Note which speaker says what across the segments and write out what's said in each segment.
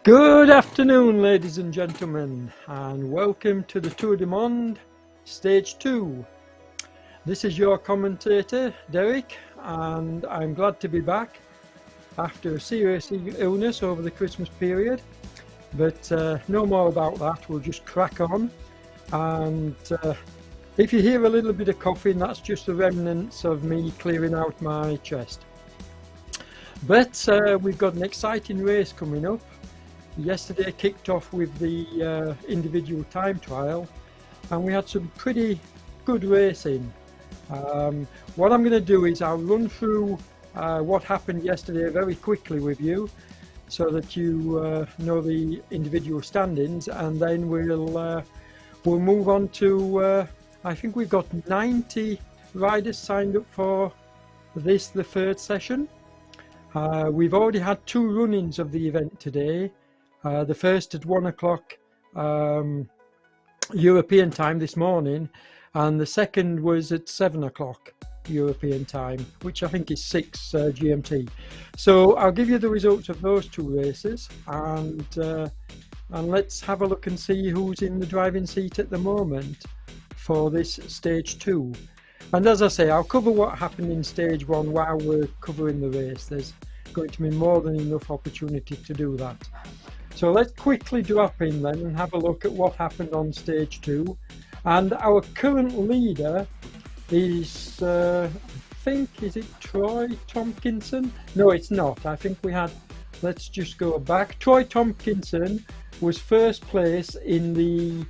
Speaker 1: Good afternoon, ladies and gentlemen, and welcome to the Tour du Monde Stage 2. This is your commentator, Derek, and I'm glad to be back after a serious illness over the Christmas period. But no more about that, we'll just crack on. And if you hear a little bit of coughing, that's just the remnants of me clearing out my chest. But we've got an exciting race coming up. Yesterday kicked off with the individual time trial, and we had some pretty good racing. What I'm going to do is I'll run through what happened yesterday very quickly with you, so that you know the individual standings, and then we'll move on to I think we've got 90 riders signed up for the third session. We've already had two run-ins of the event today. The first at 1 o'clock European time this morning, and the second was at 7 o'clock European time, which I think is 6 GMT. So I'll give you the results of those two races, and let's have a look and see who's in the driving seat at the moment for this stage 2. And as I say, I'll cover what happened in stage 1 while we're covering the race. There's going to be more than enough opportunity to do that. So let's quickly drop in then and have a look at what happened on stage 2. And our current leader is, I think, is it Troy Tompkinson? No, it's not. I think we had, let's just go back. Troy Tompkinson was first place in the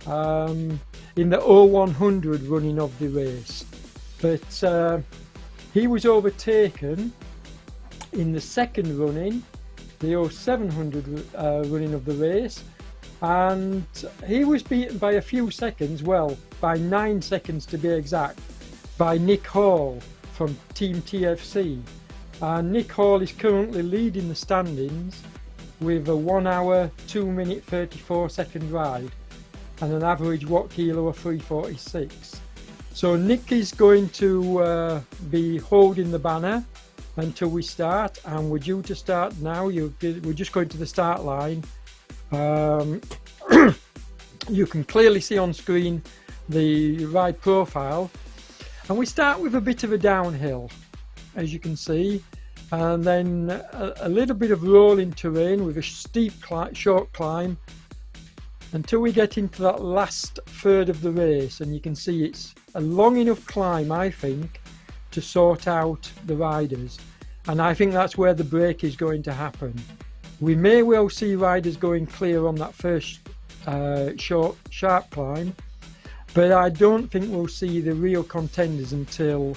Speaker 1: 0100 running of the race. But he was overtaken in the second running, the 0700 running of the race, and he was beaten by a few seconds, well, by 9 seconds to be exact, by Nick Hall from Team TFC. Nick Hall is currently leading the standings with a 1 hour 2 minute 34 second ride and an average watt kilo of 346. So Nick is going to be holding the banner until we start, and we're due to start now. We're just going to the start line. You can clearly see on screen the ride profile, and we start with a bit of a downhill, as you can see, and then a little bit of rolling terrain with a steep short climb until we get into that last third of the race. And you can see it's a long enough climb, I think, to sort out the riders, and I think that's where the break is going to happen. We may well see riders going clear on that first short sharp climb, but I don't think we'll see the real contenders until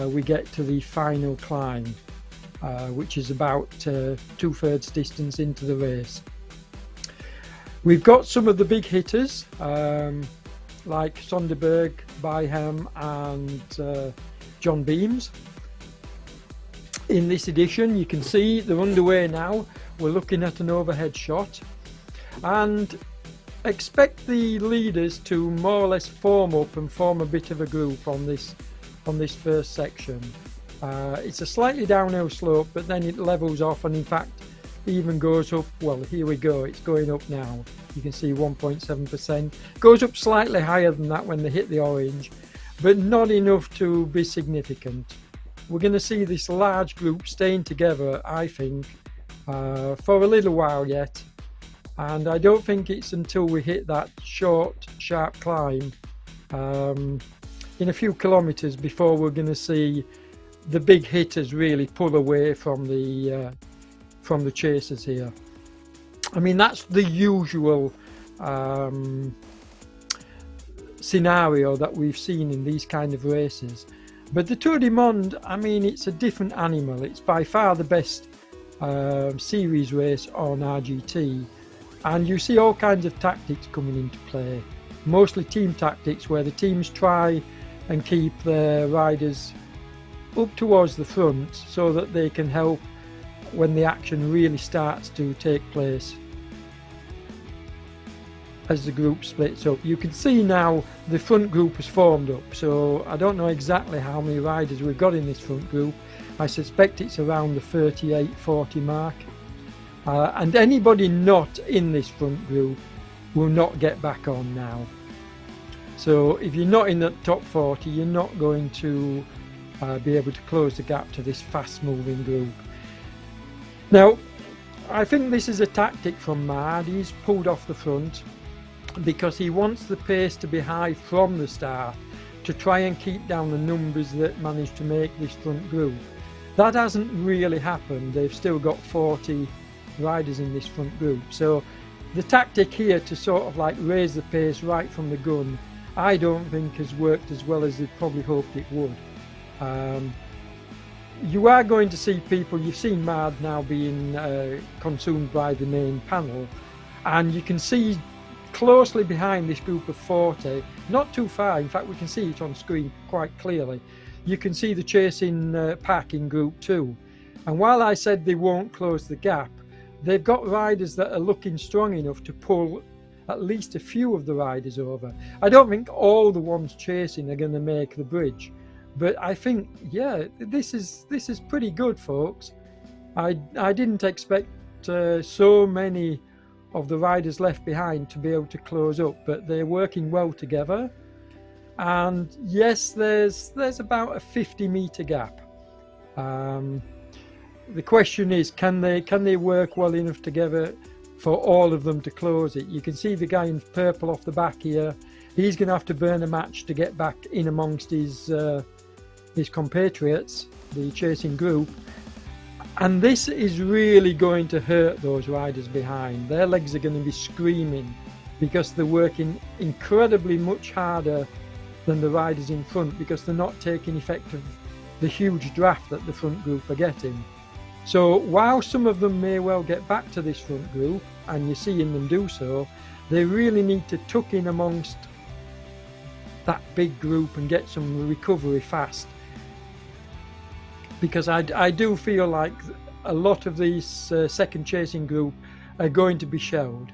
Speaker 1: we get to the final climb, which is about 2/3 distance into the race. We've got some of the big hitters like Sonderberg, Byham and John Beams in this edition. You can see they're underway now. We're looking at an overhead shot, and expect the leaders to more or less form up and form a bit of a group on this first section. It's a slightly downhill slope, but then it levels off, and in fact even goes up. Well, here we go, it's going up now. You can see 1.7%. Goes up slightly higher than that when they hit the orange, but not enough to be significant. We're going to see this large group staying together, I think, for a little while yet, and I don't think it's until we hit that short sharp climb in a few kilometers before we're going to see the big hitters really pull away from the chasers here. I mean, that's the usual scenario that we've seen in these kind of races, but the Tour du Monde, I mean, it's a different animal. It's by far the best series race on RGT, and you see all kinds of tactics coming into play, mostly team tactics, where the teams try and keep their riders up towards the front so that they can help when the action really starts to take place as the group splits up. You can see now the front group has formed up, so I don't know exactly how many riders we've got in this front group. I suspect it's around the 38-40 mark. and anybody not in this front group will not get back on now. So if you're not in the top 40, you're not going to be able to close the gap to this fast moving group. Now, I think this is a tactic from Monde. He's pulled off the front because he wants the pace to be high from the start to try and keep down the numbers that managed to make this front group. That hasn't really happened. They've still got 40 riders in this front group. So the tactic here to sort of like raise the pace right from the gun, I don't think has worked as well as they probably hoped it would. You are going to see people, you've seen Monde now being consumed by the main panel, and you can see closely behind this group of 40, not too far, in fact we can see it on screen quite clearly, you can see the chasing pack in group 2. And while I said they won't close the gap, they've got riders that are looking strong enough to pull at least a few of the riders over. I don't think all the ones chasing are going to make the bridge, but I think, yeah, this is pretty good, folks. I didn't expect so many of the riders left behind to be able to close up, but they're working well together. And yes, there's about a 50-meter gap. The question is, can they work well enough together for all of them to close it? You can see the guy in purple off the back here. He's going to have to burn a match to get back in amongst his compatriots, the chasing group. And this is really going to hurt those riders behind. Their legs are going to be screaming because they're working incredibly much harder than the riders in front, because they're not taking effect of the huge draft that the front group are getting. So while some of them may well get back to this front group, and you're seeing them do so, they really need to tuck in amongst that big group and get some recovery fast. Because I do feel like a lot of these second chasing group are going to be shelled.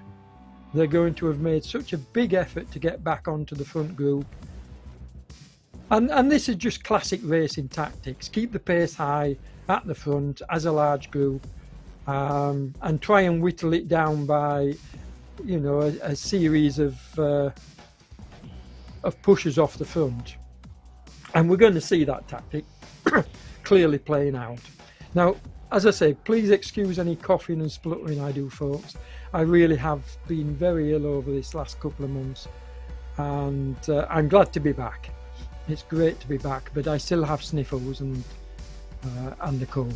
Speaker 1: They're going to have made such a big effort to get back onto the front group. And this is just classic racing tactics. Keep the pace high at the front as a large group, and try and whittle it down by, you know, a series of pushes off the front. And we're going to see that tactic clearly playing out. Now, as I say, please excuse any coughing and spluttering I do, folks. I really have been very ill over this last couple of months, and I'm glad to be back. It's great to be back, but I still have sniffles and the cold.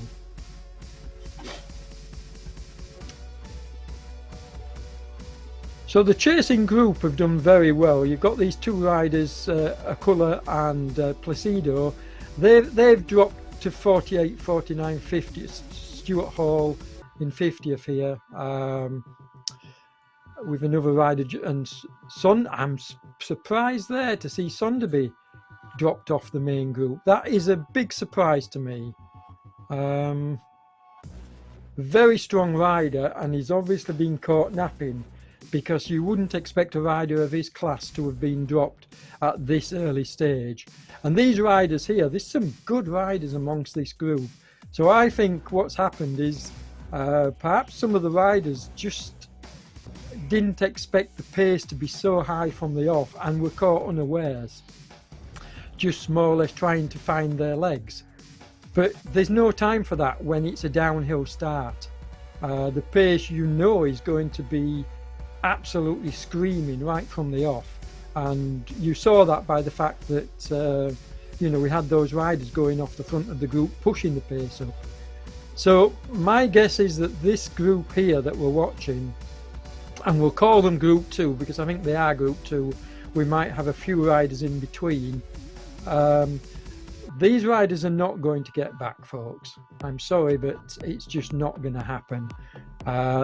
Speaker 1: So the chasing group have done very well. You've got these two riders, Akulla and Placido. They've dropped to 48, 49, 50. Stuart Hall in 50th here, with another rider, and I'm surprised there to see Sonderby dropped off the main group. That is a big surprise to me. Very strong rider, and he's obviously been caught napping, because you wouldn't expect a rider of his class to have been dropped at this early stage. And these riders here, there's some good riders amongst this group. So I think what's happened is perhaps some of the riders just didn't expect the pace to be so high from the off and were caught unawares, just more or less trying to find their legs. But there's no time for that when it's a downhill start. The pace, you know, is going to be absolutely screaming right from the off, and you saw that by the fact that you know, we had those riders going off the front of the group pushing the pace up. So my guess is that this group here that we're watching, and we'll call them group 2 because I think they are group 2, we might have a few riders in between. These riders are not going to get back, folks. I'm sorry, but it's just not going to happen.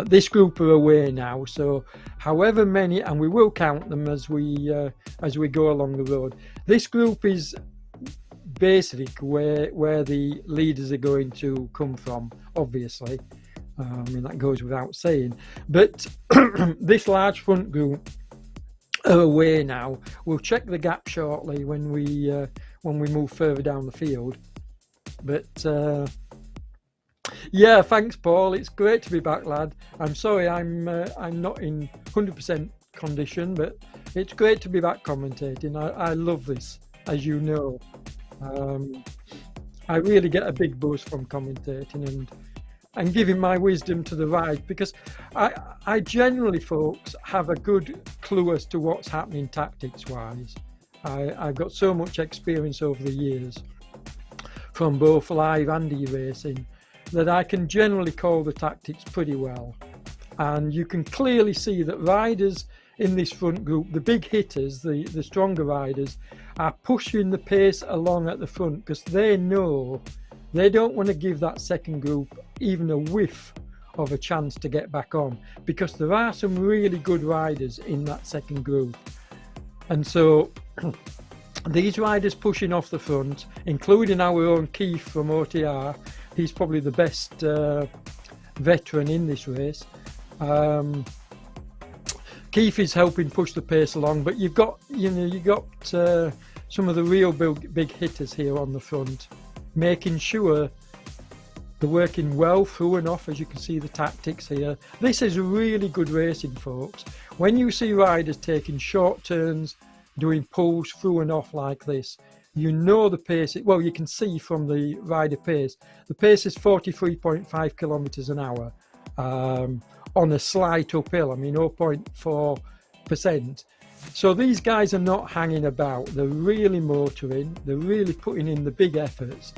Speaker 1: This group are away now, so however many, and we will count them as we go along the road. This group is basically where the leaders are going to come from, obviously. I mean, that goes without saying. But this large front group are away now. We'll check the gap shortly when we move further down the field. But Yeah, thanks, Paul. It's great to be back, lad. I'm sorry I'm not in 100% condition, but it's great to be back commentating. I love this, as you know. Um, I really get a big buzz from commentating and giving my wisdom to the ride, because I generally, folks, have a good clue as to what's happening tactics wise. I've got so much experience over the years from both live and e-racing that I can generally call the tactics pretty well. And you can clearly see that riders in this front group, the big hitters, the stronger riders, are pushing the pace along at the front because they know they don't want to give that second group even a whiff of a chance to get back on, because there are some really good riders in that second group. And so these riders pushing off the front, including our own Keith from OTR, he's probably the best veteran in this race. Keith is helping push the pace along, but you've got some of the real big hitters here on the front, making sure they're working well through and off. As you can see, the tactics here. This is really good racing, folks. When you see riders taking short turns, doing pulls through and off like this, you know the pace. Well, you can see from the rider pace. The pace is 43.5 kilometers an hour on a slight uphill. I mean, 0.4%. So these guys are not hanging about. They're really motoring. They're really putting in the big efforts.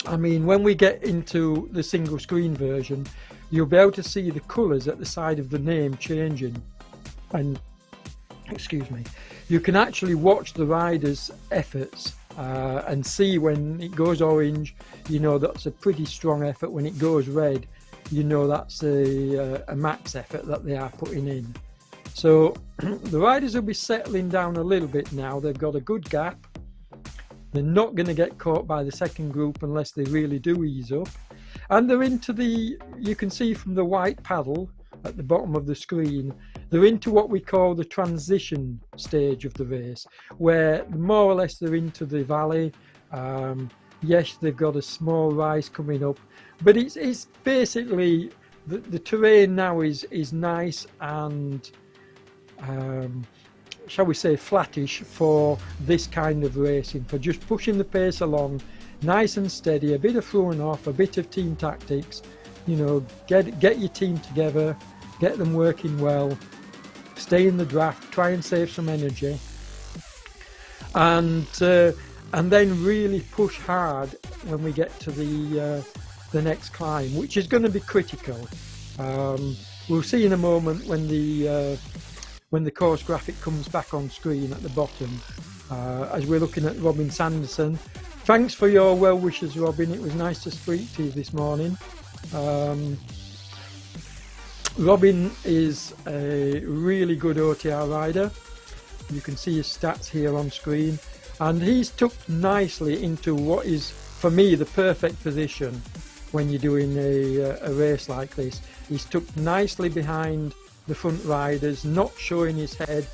Speaker 1: I mean, when we get into the single screen version, you'll be able to see the colours at the side of the name changing. And, excuse me, you can actually watch the riders' efforts and see when it goes orange, you know that's a pretty strong effort. When it goes red, you know that's a max effort that they are putting in. So the riders will be settling down a little bit now. They've got a good gap. They're not going to get caught by the second group unless they really do ease up. And they're into you can see from the white paddle at the bottom of the screen, they're into what we call the transition stage of the race, where more or less they're into the valley. Yes, they've got a small rise coming up, but it's basically the terrain now is nice and shall we say flattish for this kind of racing, for just pushing the pace along nice and steady, a bit of throwing off, a bit of team tactics, you know, get your team together, get them working well, stay in the draft, try and save some energy, and then really push hard when we get to the next climb, which is going to be critical. We'll see in a moment when the course graphic comes back on screen at the bottom, as we're looking at Robin Sanderson. Thanks for your well wishes, Robin. It was nice to speak to you this morning. Robin is a really good OTR rider. You can see his stats here on screen, and he's tucked nicely into what is, for me, the perfect position when you're doing a race like this. He's tucked nicely behind the front riders, not showing his head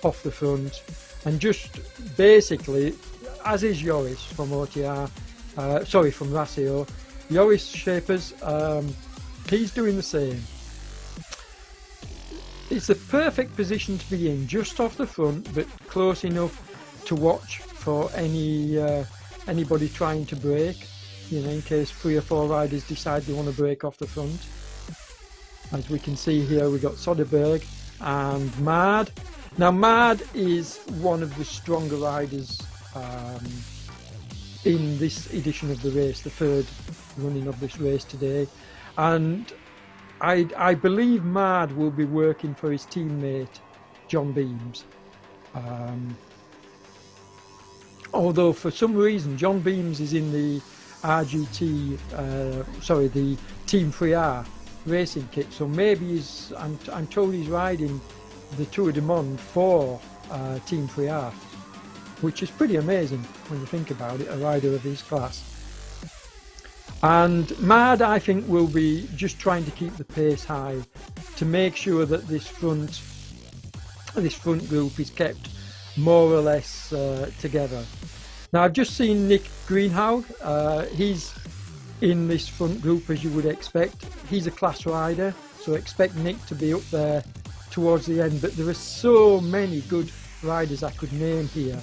Speaker 1: off the front, and just basically, as is Joris from OTR, from Rasio, Joris Shapers, he's doing the same. It's the perfect position to be in, just off the front, but close enough to watch for anybody trying to brake, you know, in case 3 or 4 riders decide they want to brake off the front. As we can see here, we've got Soderberg and Mard. Now, Mard is one of the stronger riders in this edition of the race, the third running of this race today. And I believe Mard will be working for his teammate, John Beams. Although for some reason, John Beams is in the RGT, the Team 3R racing kit, so maybe I'm told he's riding the Tour de Monde for Team 3R, which is pretty amazing when you think about it, a rider of his class. And Mad, I think, will be just trying to keep the pace high to make sure that this front group is kept more or less together. Now, I've just seen Nick Greenhow. He's in this front group, as you would expect. He's a class rider, so expect Nick to be up there towards the end, but there are so many good riders I could name here.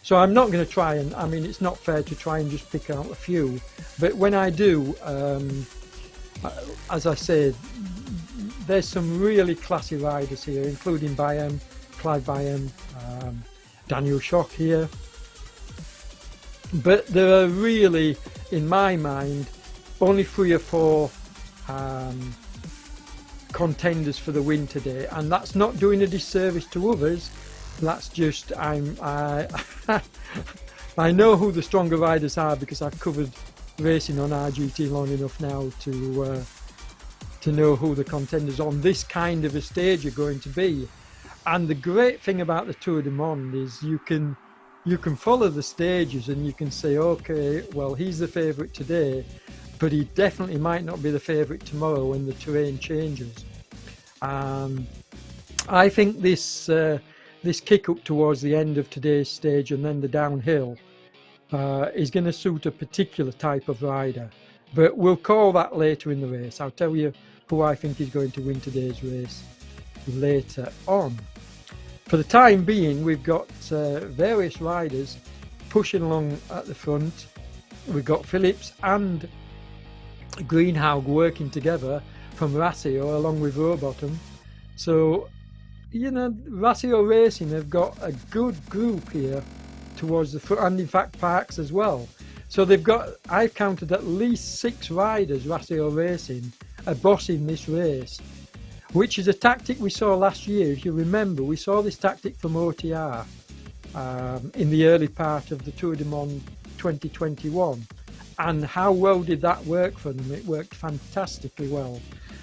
Speaker 1: So I'm not going to try and, I mean, it's not fair to try and just pick out a few, but when I do, as I said, there's some really classy riders here, including Byam, Clive Byam, Daniel Schock here. But there are really, in my mind, only 3 or 4 contenders for the win today, and that's not doing a disservice to others. That's just I know who the stronger riders are because I've covered racing on RGT long enough now to know who the contenders on this kind of a stage are going to be. And the great thing about the Tour du Monde is you can follow the stages and you can say, okay, well, he's the favourite today, but he definitely might not be the favourite tomorrow when the terrain changes. I think this kick up towards the end of today's stage and then the downhill is going to suit a particular type of rider, but we'll call that later in the race. I'll tell you who I think is going to win today's race later on. For the time being, we've got various riders pushing along at the front. We've got Phillips and Greenhalgh working together from Rassio along with Rowbottom. So, you know, Rassio Racing have got a good group here towards the front, and in fact Parks as well. So they've got, I've counted at least 6 riders, Rassio Racing, are bossing this race, which is a tactic we saw last year. If you remember, we saw this tactic from OTR in the early part of the Tour du Monde 2021. And how well did that work for them? It worked fantastically well.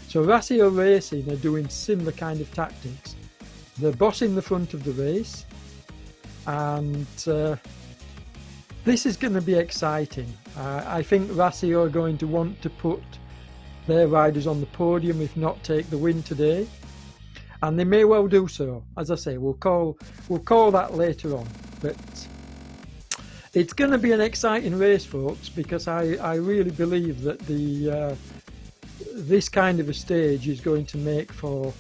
Speaker 1: So Rassio Racing are doing similar kind of tactics. They're bossing the front of the race, and this is going to be exciting. I think Rassio are going to want to put their riders on the podium, if not take the win today, and they may well do so. As I say, we'll call that later on, but it's going to be an exciting race, folks, because I really believe that this kind of a stage is going to make for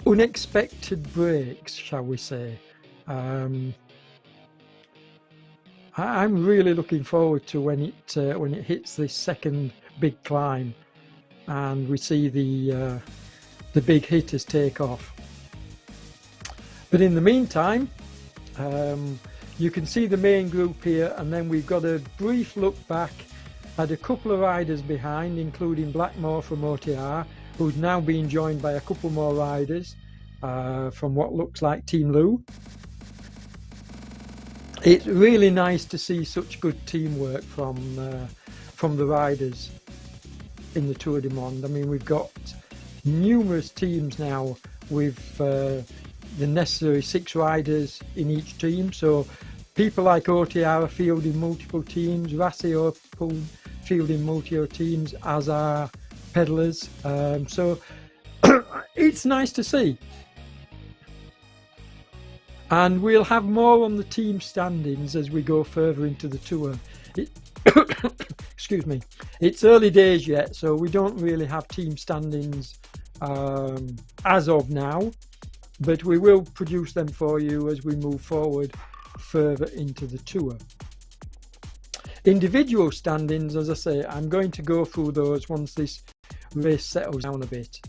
Speaker 1: unexpected breaks, shall we say. I'm really looking forward to when it hits this second big climb and we see the big hitters take off. But in the meantime, you can see the main group here, and then we've got a brief look back at a couple of riders behind, including Blackmore from OTR, who's now being joined by a couple more riders from what looks like Team Lou. It's really nice to see such good teamwork from the riders in the Tour du Monde. I mean, we've got numerous teams now with the necessary 6 riders in each team. So people like OTR are fielding multiple teams, Rassio are fielding multiple teams, as are pedalers. So it's nice to see. And we'll have more on the team standings as we go further into the tour. Excuse me. It's early days yet, so we don't really have team standings as of now, but we will produce them for you as we move forward further into the tour. Individual standings, as I say, I'm going to go through those once this race settles down a bit,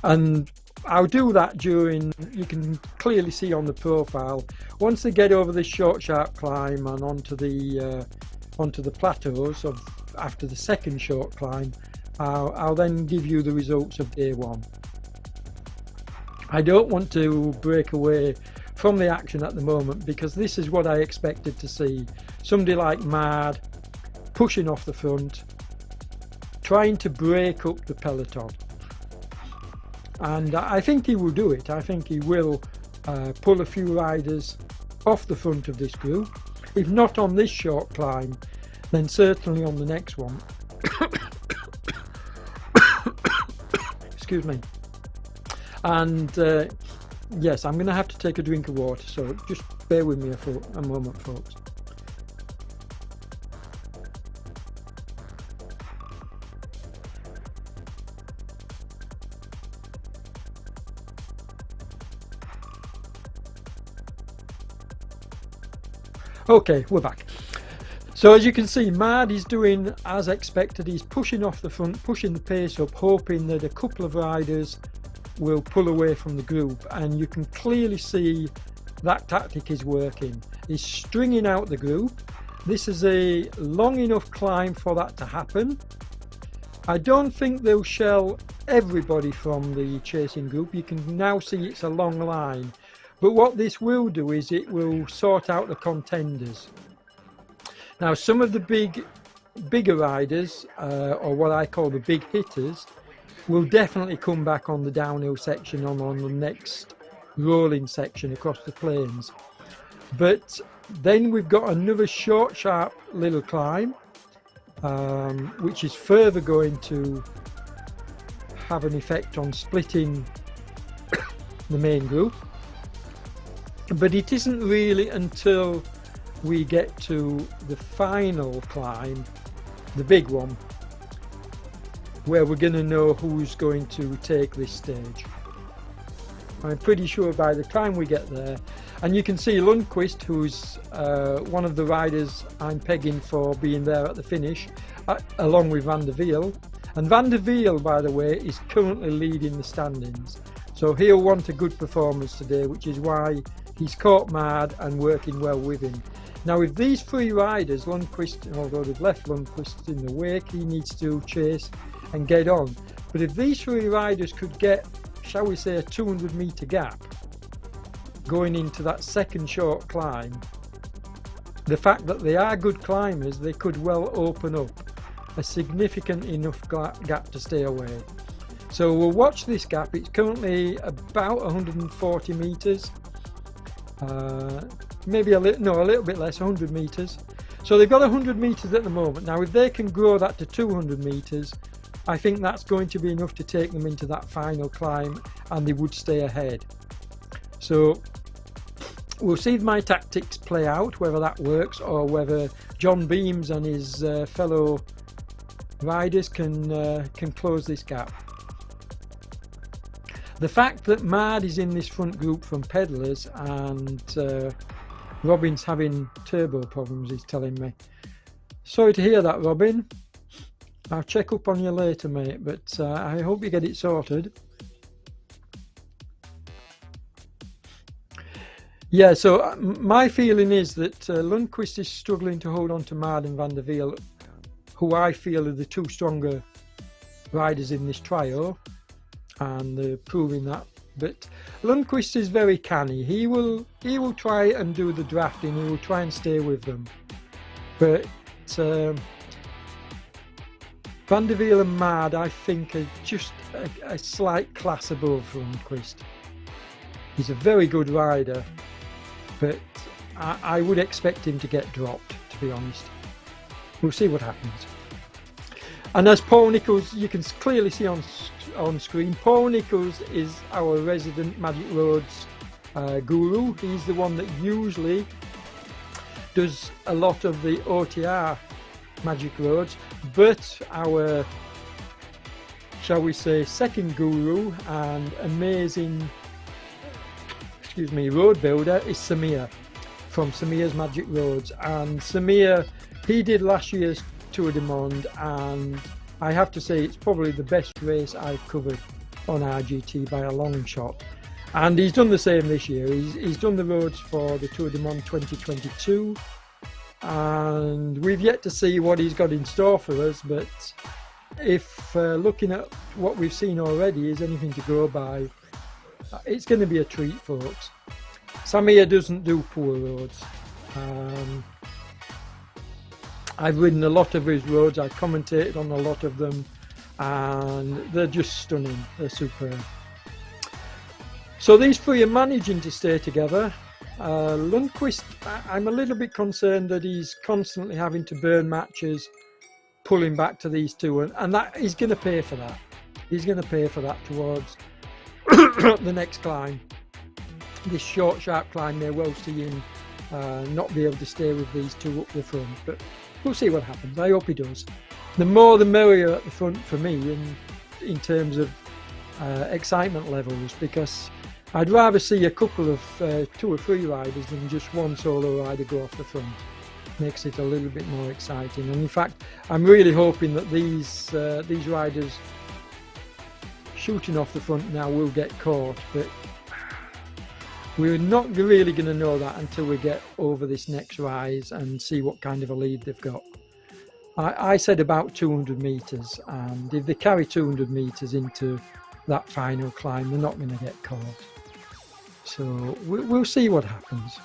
Speaker 1: and I'll do that during, you can clearly see on the profile, once they get over this short sharp climb and onto the plateaus of after the second short climb, I'll then give you the results of day 1. I don't want to break away from the action at the moment, because this is what I expected to see. Somebody like Mard pushing off the front, trying to break up the peloton. And I think he will do it. I think he will pull a few riders off the front of this group. If not on this short climb, then certainly on the next one. Excuse me. And yes, I'm going to have to take a drink of water, so just bear with me a moment, folks. Okay, we're back. So as you can see, Mard is doing as expected. He's pushing off the front, pushing the pace up, hoping that a couple of riders will pull away from the group, and you can clearly see that tactic is working. He's stringing out the group. This is a long enough climb for that to happen. I don't think they'll shell everybody from the chasing group. You can now see it's a long line, but what this will do is it will sort out the contenders. Now some of the bigger riders, or what I call the big hitters, will definitely come back on the downhill section on the next rolling section across the plains. But then we've got another short, sharp little climb, which is further going to have an effect on splitting the main group. But it isn't really until we get to the final climb, the big one, where we're going to know who's going to take this stage. I'm pretty sure by the time we get there, and you can see Lundqvist, who's one of the riders I'm pegging for being there at the finish, along with Van der Wiel. And Van der Wiel, by the way, is currently leading the standings, so he'll want a good performance today, which is why he's caught Mard and working well with him. Now if these three riders, Lundqvist, although they've left Lundqvist in the wake, he needs to chase and get on. But if these three riders could get, shall we say, a 200-metre gap going into that second short climb, the fact that they are good climbers, they could well open up a significant enough gap to stay away. So we'll watch this gap. It's currently about 140 metres, maybe a little bit less, 100 metres. So they've got 100 metres at the moment. Now if they can grow that to 200 metres, I think that's going to be enough to take them into that final climb, and they would stay ahead. So we'll see my tactics play out, whether that works or whether John Beams and his fellow riders can close this gap. The fact that Mard is in this front group from Pedalers and Robin's having turbo problems is telling me. Sorry to hear that, Robin. I'll check up on you later, mate, but I hope you get it sorted. Yeah, so my feeling is that Lundqvist is struggling to hold on to Mard and Van der Wiel, who I feel are the two stronger riders in this trio, and they're proving that. But Lundqvist is very canny. He will try and do the drafting. He will try and stay with them. But Van der Wiel and Mard, I think, are just a slight class above Lundqvist. He's a very good rider, but I would expect him to get dropped, to be honest. We'll see what happens. And as Paul Nicholls, you can clearly see on screen, Paul Nicholls is our resident Magic Roads guru. He's the one that usually does a lot of the OTR Magic Roads, but our, shall we say, second guru and amazing, road builder is Samir from Samir's Magic Roads. And Samir, he did last year's Tour de Monde, and I have to say it's probably the best race I've covered on RGT by a long shot. And he's done the same this year. He's done the roads for the Tour de Monde 2022, and we've yet to see what he's got in store for us, but if looking at what we've seen already is anything to go by, it's going to be a treat, folks. Samir doesn't do poor roads. I've ridden a lot of his roads, I've commentated on a lot of them, and they're just stunning. They're superb. So these three are managing to stay together. Lundqvist, I'm a little bit concerned that he's constantly having to burn matches, pulling back to these two, and that he's going to pay for that. He's going to pay for that towards the next climb. This short, sharp climb may well see him not be able to stay with these two up the front, but we'll see what happens. I hope he does. The more the merrier at the front for me in terms of excitement levels, because I'd rather see a couple of 2 or 3 riders than just one solo rider go off the front. Makes it a little bit more exciting, and in fact I'm really hoping that these riders shooting off the front now will get caught, but we're not really going to know that until we get over this next rise and see what kind of a lead they've got. I said about 200 metres, and if they carry 200 metres into that final climb, they're not going to get caught. So we'll see what happens.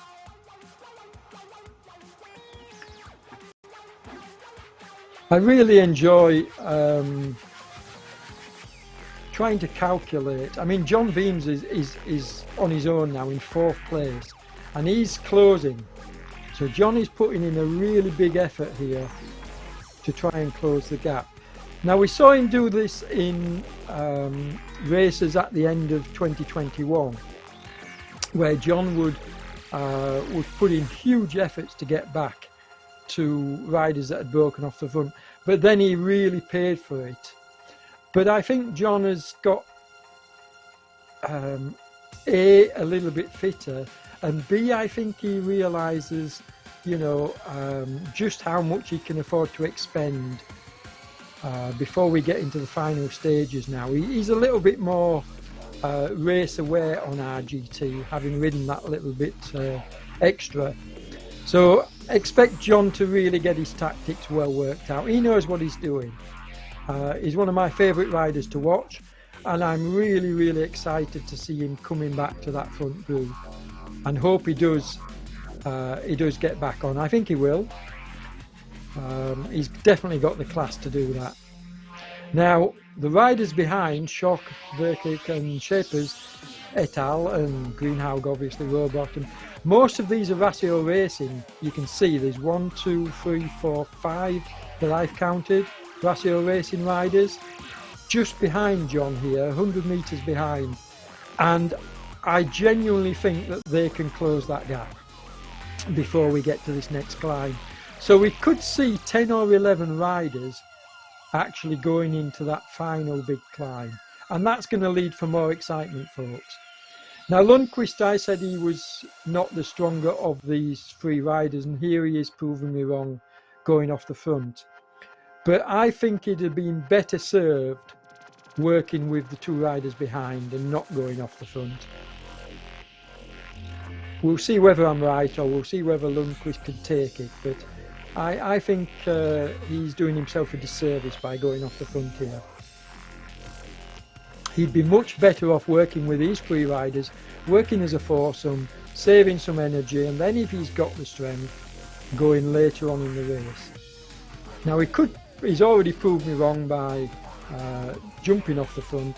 Speaker 1: I really enjoy trying to calculate. I mean, John Beams is on his own now in 4th place, and he's closing. So John is putting in a really big effort here to try and close the gap. Now, we saw him do this in races at the end of 2021, where John would put in huge efforts to get back to riders that had broken off the front, but then he really paid for it. But I think John has got A, a little bit fitter, and B, I think he realises, you know, just how much he can afford to expend before we get into the final stages now. He's a little bit more race aware on RGT, having ridden that little bit extra. So expect John to really get his tactics well worked out. He knows what he's doing. He's one of my favourite riders to watch, and I'm really excited to see him coming back to that front group, and hope he does get back on. I think he will. He's definitely got the class to do that. Now, the riders behind, Schock, Verkick and Shapers et al, and Greenhaug, obviously, Rowbottom, most of these are Rasio Racing. You can see there's 1, 2, 3, 4, 5 that I've counted, Rasio Racing riders, just behind John here, 100 metres behind. And I genuinely think that they can close that gap before we get to this next climb. So we could see 10 or 11 riders actually going into that final big climb, and that's going to lead for more excitement, folks. Now, Lundqvist, I said he was not the stronger of these 3 riders, and here he is proving me wrong, going off the front. But I think he'd have been better served working with the 2 riders behind and not going off the front. We'll see whether I'm right, or we'll see whether Lundqvist can take it, but I think he's doing himself a disservice by going off the front here. He'd be much better off working with these 3 riders, working as a foursome, saving some energy, and then if he's got the strength, going later on in the race. Now, he's already proved me wrong by jumping off the front,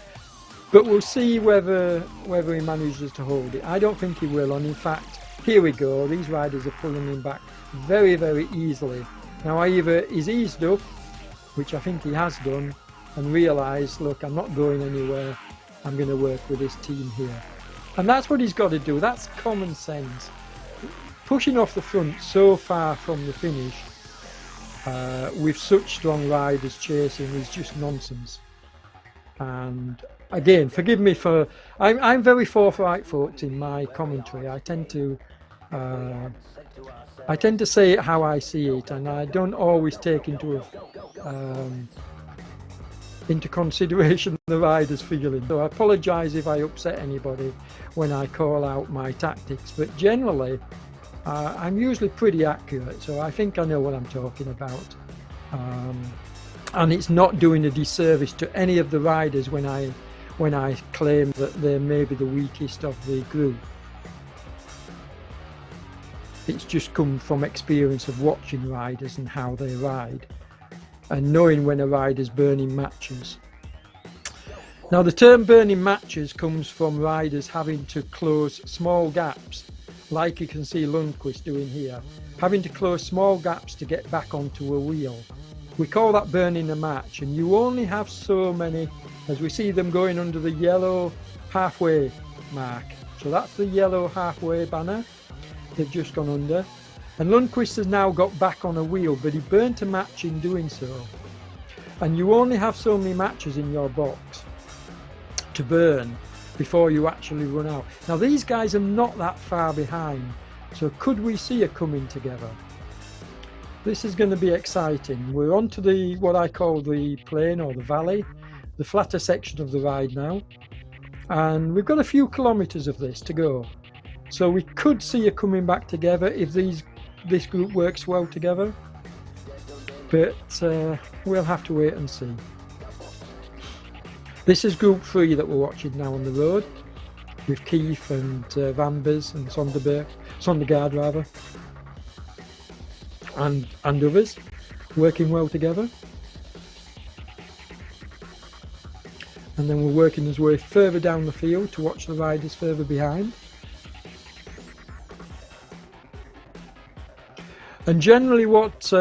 Speaker 1: but we'll see whether he manages to hold it. I don't think he will, and in fact, here we go, these riders are pulling him back very easily. Now, either he's eased up, which I think he has done, and realised, look, I'm not going anywhere, I'm going to work with this team here. And that's what he's got to do. That's common sense. Pushing off the front so far from the finish with such strong riders chasing is just nonsense. And again, forgive me for I'm very forthright, folks, in my commentary. I tend to say it how I see it, and I don't always take into consideration the rider's feeling. So I apologise if I upset anybody when I call out my tactics, but generally I'm usually pretty accurate, so I think I know what I'm talking about. And it's not doing a disservice to any of the riders when I claim that they're maybe the weakest of the group. It's just come from experience of watching riders and how they ride, and knowing when a rider's burning matches. Now, the term burning matches comes from riders having to close small gaps, like you can see Lundqvist doing here, having to close small gaps to get back onto a wheel. We call that burning a match, and you only have so many, as we see them going under the yellow halfway mark. So that's the yellow halfway banner they've just gone under. And Lundqvist has now got back on a wheel, but he burnt a match in doing so. And you only have so many matches in your box to burn. before you actually run out. Now these guys are not that far behind, so could we see a coming together? This is going to be exciting. We're on to the what I call the plain or the valley, the flatter section of the ride now, and we've got a few kilometers of this to go, so we could see a coming back together if this group works well together, but we'll have to wait and see. This is group 3 that we're watching now on the road, with Keith and Van Biz and Sondergaard rather, and others working well together. And then we're working his way further down the field to watch the riders further behind. And generally what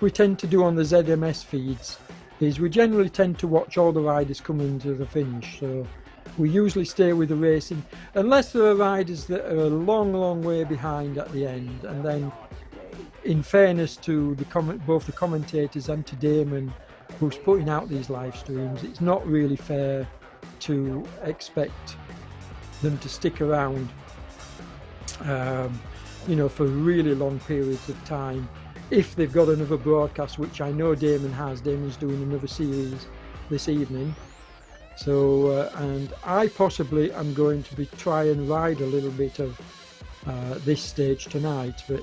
Speaker 1: we tend to do on the ZMS feeds is we generally tend to watch all the riders coming to the finish. So we usually stay with the racing, unless there are riders that are a long way behind at the end. And then, in fairness to both the commentators and to Damon, who's putting out these live streams, it's not really fair to expect them to stick around, you know, for really long periods of time. If they've got another broadcast, which I know Damon has, Damon's doing another series this evening. So, and I possibly am going to try and ride a little bit of this stage tonight. But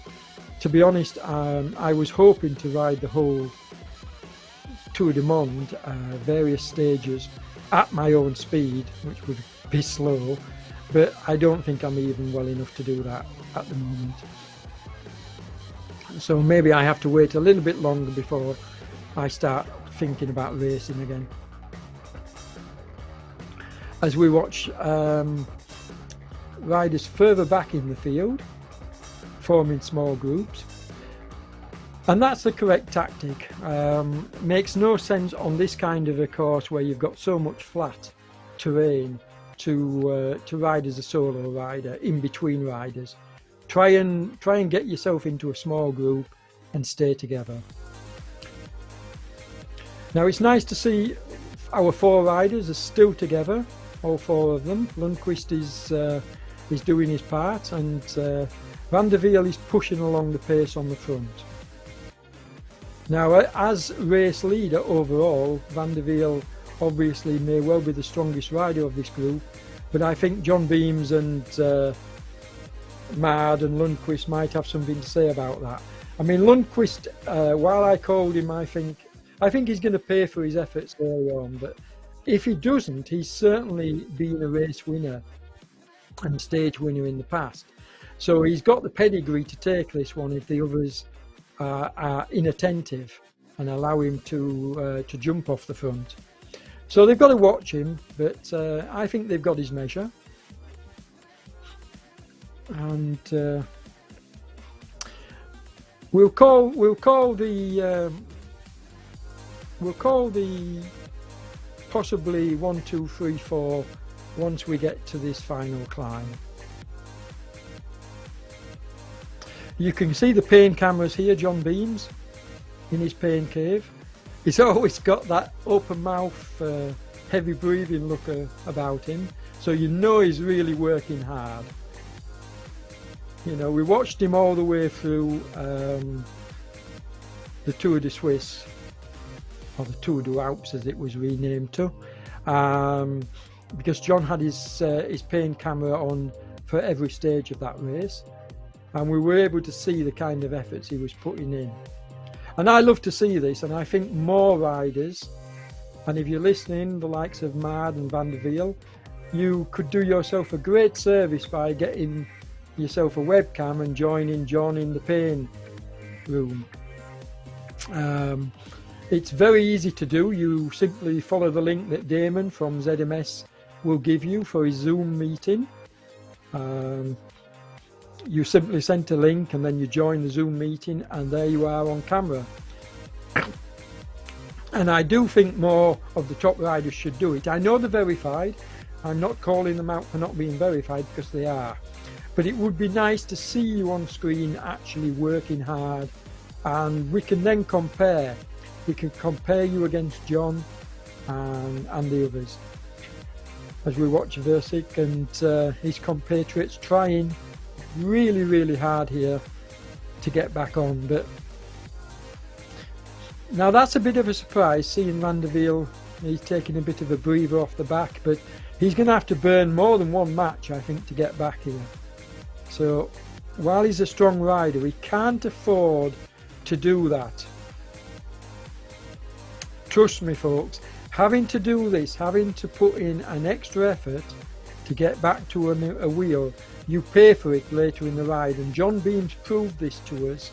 Speaker 1: to be honest, I was hoping to ride the whole Tour de Monde, various stages, at my own speed, which would be slow. But I don't think I'm even well enough to do that at the moment. So maybe I have to wait a little bit longer before I start thinking about racing again. As we watch riders further back in the field, forming small groups. And that's the correct tactic. Makes no sense on this kind of a course where you've got so much flat terrain to ride as a solo rider, in between riders. Try and get yourself into a small group and stay together. Now it's nice to see our 4 riders are still together, all 4 of them. Lundqvist is doing his part, and Van der Wiel is pushing along the pace on the front. Now, as race leader overall, Van der Wiel obviously may well be the strongest rider of this group, but I think John Beams and Mad and Lundqvist might have something to say about that. I mean, Lundqvist, while I called him, I think he's going to pay for his efforts early on, but if he doesn't, he's certainly been a race winner and stage winner in the past. So he's got the pedigree to take this one if the others are inattentive and allow him to jump off the front. So they've got to watch him, but I think they've got his measure. And we'll call the possibly 1, 2, 3, 4 once we get to this final climb. You can see the pain cameras here, John Beams in his pain cave. He's always got that open mouth, heavy breathing look about him, so you know he's really working hard. You know, we watched him all the way through the Tour de Suisse, or the Tour du Alps as it was renamed to, because John had his pain camera on for every stage of that race, and we were able to see the kind of efforts he was putting in. And I love to see this, and I think more riders, and if you're listening, the likes of Mad and Van der Wiel, you could do yourself a great service by getting yourself a webcam and joining John in the pain room. It's very easy to do. You simply follow the link that Damon from ZMS will give you for his Zoom meeting. You simply send a link and then you join the Zoom meeting, and there you are on camera. And I do think more of the top riders should do it. I know they're verified. I'm not calling them out for not being verified, because they are. But it would be nice to see you on screen actually working hard, and we can then compare. We can compare you against John and the others. as we watch Versik and his compatriots trying really hard here to get back on. But now that's a bit of a surprise, seeing Van der Wiel. He's taking a bit of a breather off the back, but he's going to have to burn more than one match, I think, to get back here. So while he's a strong rider, he can't afford to do that. Trust me, folks, having to do this, having to put in an extra effort to get back to a wheel, you pay for it later in the ride, and John Beams proved this to us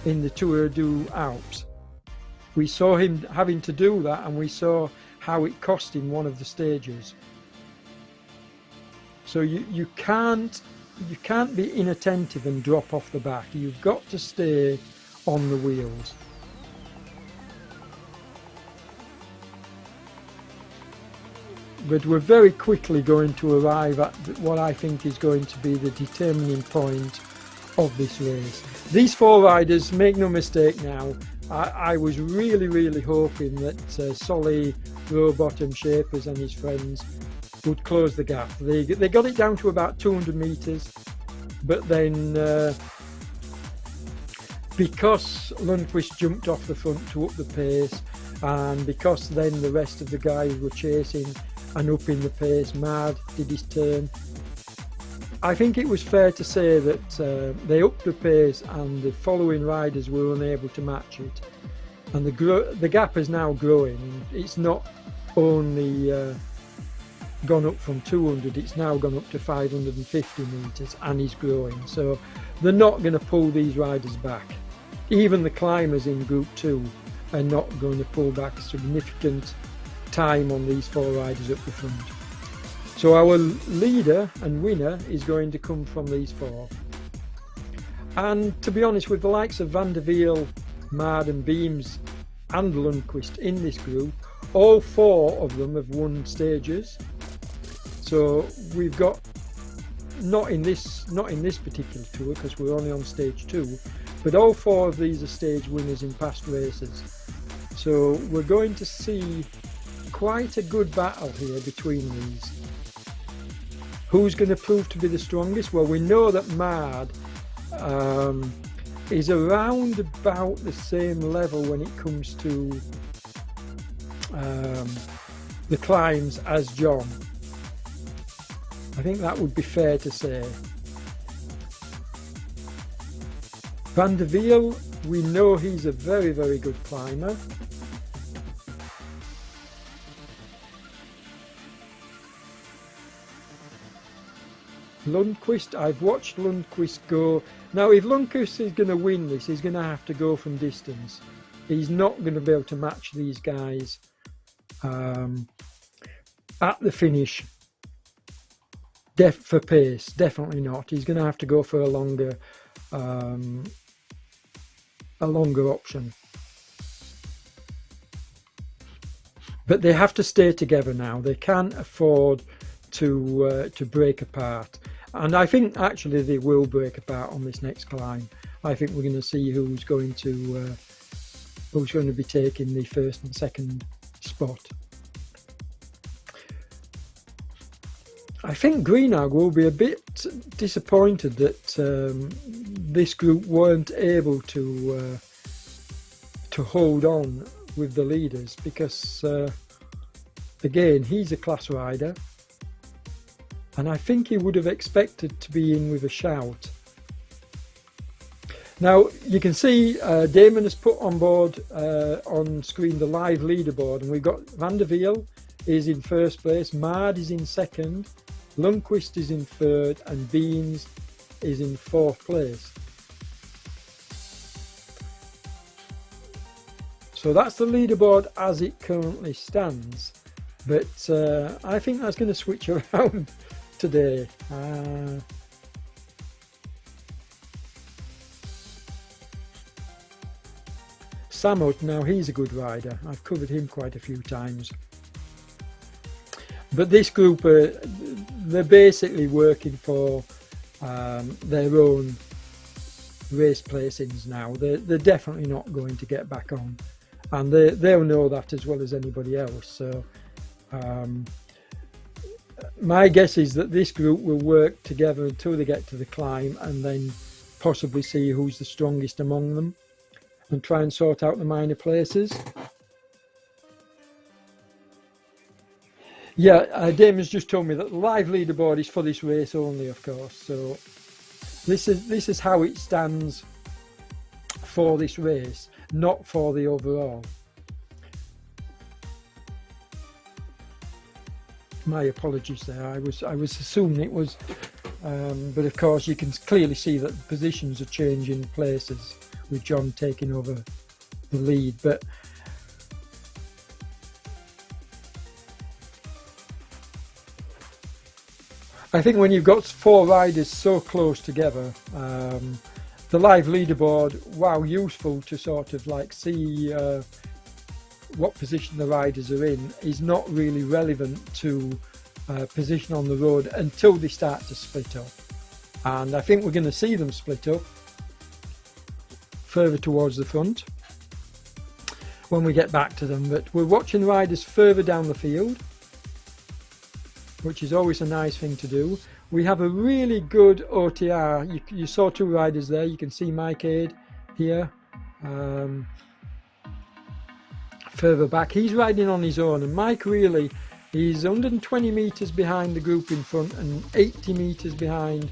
Speaker 1: in the Tour du Alps. We saw him having to do that, and we saw how it cost him one of the stages. So you can't be inattentive and drop off the back. You've got to stay on the wheels. But we're very quickly going to arrive at what I think is going to be the determining point of this race. These four riders, make no mistake now, I was really hoping that Solly, Rowbottom, Shapers and his friends would close the gap. They got it down to about 200 metres, but then because Lundqvist jumped off the front to up the pace, and because then the rest of the guys were chasing and up in the pace, Mad did his turn, I think it was fair to say that they upped the pace and the following riders were unable to match it. And the gap is now growing. It's not only gone up from 200, it's now gone up to 550 metres and is growing. So they're not going to pull these riders back. Even the climbers in Group 2 are not going to pull back significant time on these four riders up the front. So our leader and winner is going to come from these four. And to be honest, with the likes of Van der Wiel, Mad and Beams and Lundqvist in this group, all four of them have won stages. So we've got, not in this particular tour because we're only on stage 2, but all four of these are stage winners in past races. So we're going to see quite a good battle here between these. Who's going to prove to be the strongest? Well, we know that Mad is around about the same level when it comes to the climbs as John. I think that would be fair to say. Van der Wiel, we know he's a very good climber. Lundqvist, I've watched Lundqvist go. Now if Lundqvist is going to win this, he's going to have to go from distance. He's not going to be able to match these guys at the finish for pace, definitely not. He's going to have to go for a longer option. But they have to stay together now. They can't afford to break apart. And I think actually they will break apart on this next climb. I think we're going to see who's going to be taking the first and second spot. I think Greenag will be a bit disappointed that this group weren't able to hold on with the leaders, because again, he's a class rider. And I think he would have expected to be in with a shout. Now you can see Damon has put on board on screen the live leaderboard, and we've got Van der Wiel is in first place, Mad is in second, Lundqvist is in third, and Beams is in fourth place. So that's the leaderboard as it currently stands, but I think that's going to switch around today. Samut, now he's a good rider. I've covered him quite a few times. But this group, they're basically working for their own race placings now. They're definitely not going to get back on, and they'll know that as well as anybody else. So my guess is that this group will work together until they get to the climb, and then possibly see who's the strongest among them and try and sort out the minor places. Yeah, Damon's just told me that the live leaderboard is for this race only, of course. So this is how it stands for this race, not for the overall. My apologies there. I was assuming it was, but of course you can clearly see that the positions are changing places with John taking over the lead. But I think when you've got 4 riders so close together, the live leaderboard, while useful to sort of like see what position the riders are in, is not really relevant to position on the road until they start to split up. And I think we're going to see them split up further towards the front when we get back to them. But we're watching riders further down the field, which is always a nice thing to do. We have a really good OTR. You saw 2 riders there. You can see Mike Aid here. Further back, he's riding on his own, and Mike really, he's 120 meters behind the group in front and 80 meters behind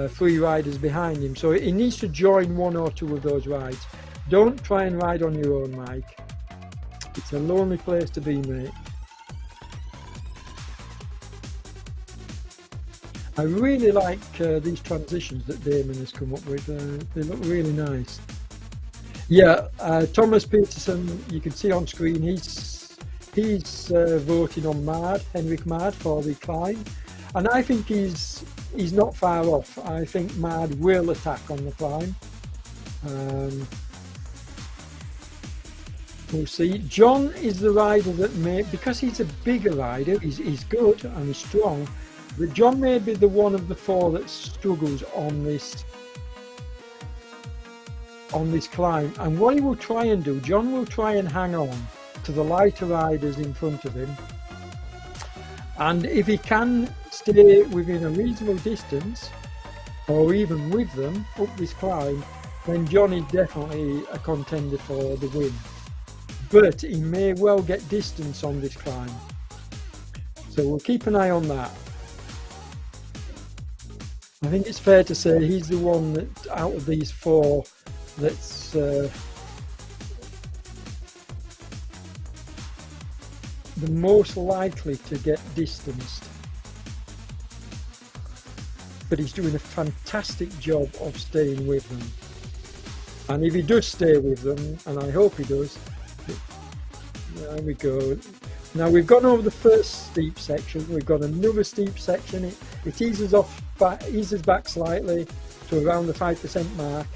Speaker 1: 3 riders behind him. So he needs to join 1 or 2 of those rides. Don't try and ride on your own, Mike. It's a lonely place to be, mate. I really like these transitions that Damon has come up with. They look really nice. Yeah, Thomas Peterson, you can see on screen, he's voting on Mard, Henrik Mard, for the climb, and I think he's not far off. I think Mard will attack on the climb. We'll see. John is the rider that may, because he's a bigger rider, he's good and he's strong, but John may be the one of the 4 that struggles on this climb. And what he will try and do, John will try and hang on to the lighter riders in front of him, and if he can stay within a reasonable distance or even with them up this climb, then John is definitely a contender for the win. But he may well get distance on this climb, so we'll keep an eye on that. I think it's fair to say he's the one that out of these 4 that's the most likely to get distanced, but he's doing a fantastic job of staying with them. And if he does stay with them, and I hope he does, there we go. Now we've gone over the first steep section, we've got another steep section. It eases back slightly to around the 5% mark.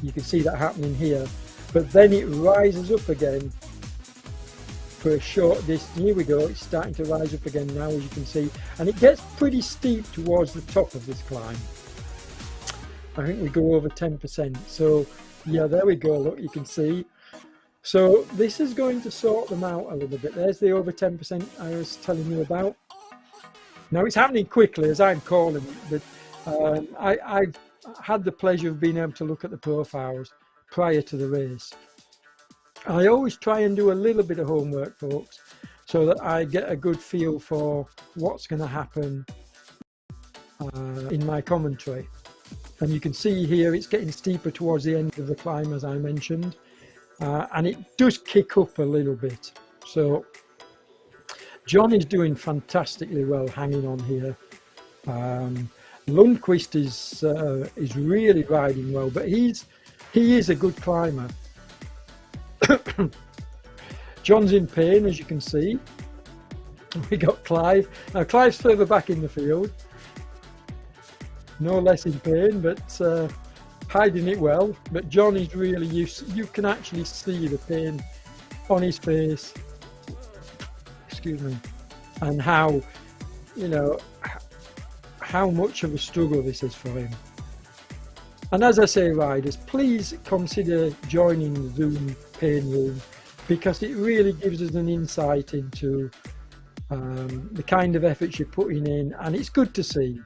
Speaker 1: You can see that happening here, but then it rises up again for a short distance. Here we go, it's starting to rise up again now, as you can see, and it gets pretty steep towards the top of this climb. I think we go over 10%, so yeah, there we go, look, you can see. So this is going to sort them out a little bit. There's the over 10% I was telling you about. Now it's happening quickly as I'm calling it, but I've had the pleasure of being able to look at the profiles prior to the race. I always try and do a little bit of homework, folks, so that I get a good feel for what's going to happen in my commentary. And you can see here it's getting steeper towards the end of the climb, as I mentioned, and it does kick up a little bit. So John is doing fantastically well hanging on here. Lundqvist is really riding well, but he is a good climber. John's in pain, as you can see. We got Clive. Now Clive's further back in the field, no less in pain, but hiding it well. But John is really you can actually see the pain on his face, excuse me, and how, you know, how much of a struggle this is for him. And as I say, riders, please consider joining the Zoom pain room, because it really gives us an insight into the kind of efforts you're putting in, and it's good to see.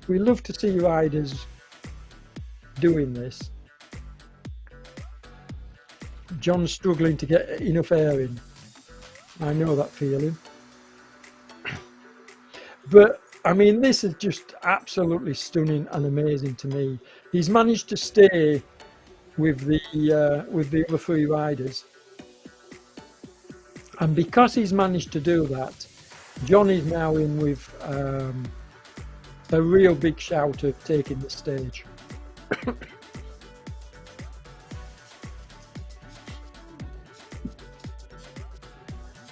Speaker 1: We love to see riders doing this. John's struggling to get enough air in. I know that feeling. But I mean, this is just absolutely stunning and amazing to me. He's managed to stay with the other three riders, and because he's managed to do that, John is now in with a real big shout of taking the stage.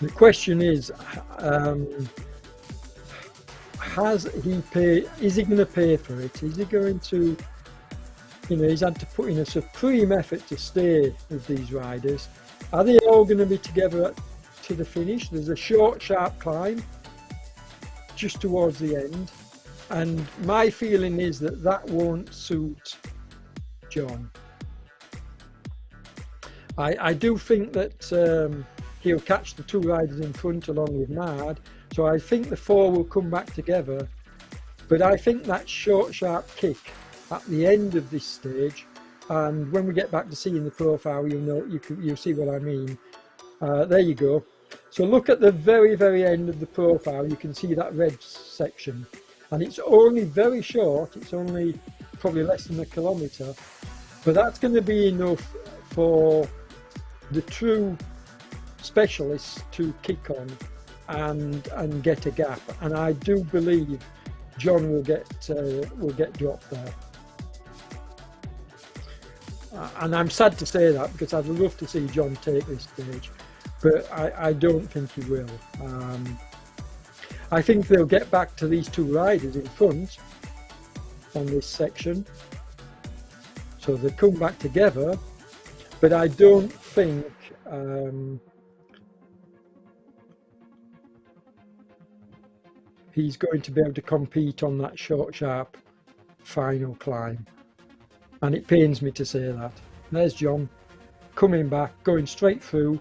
Speaker 1: The question is, is he going to pay for it? Is he going to, he's had to put in a supreme effort to stay with these riders. Are they all going to be together to the finish? There's a short, sharp climb just towards the end, and my feeling is that won't suit John. I do think that he'll catch the two riders in front along with Mard, so I think the four will come back together. But I think that short, sharp kick at the end of this stage, and when we get back to seeing the profile, you'll see what I mean. There you go. So look at the very, very end of the profile. You can see that red section, and it's only very short. It's only probably less than a kilometre, but that's going to be enough for the true specialists to kick on and get a gap. And I do believe John will get dropped there. And I'm sad to say that, because I'd love to see John take this stage, but I don't think he will. I think they'll get back to these two riders in front on this section, so they'll come back together, but I don't think he's going to be able to compete on that short, sharp final climb. And it pains me to say that. There's John coming back, going straight through.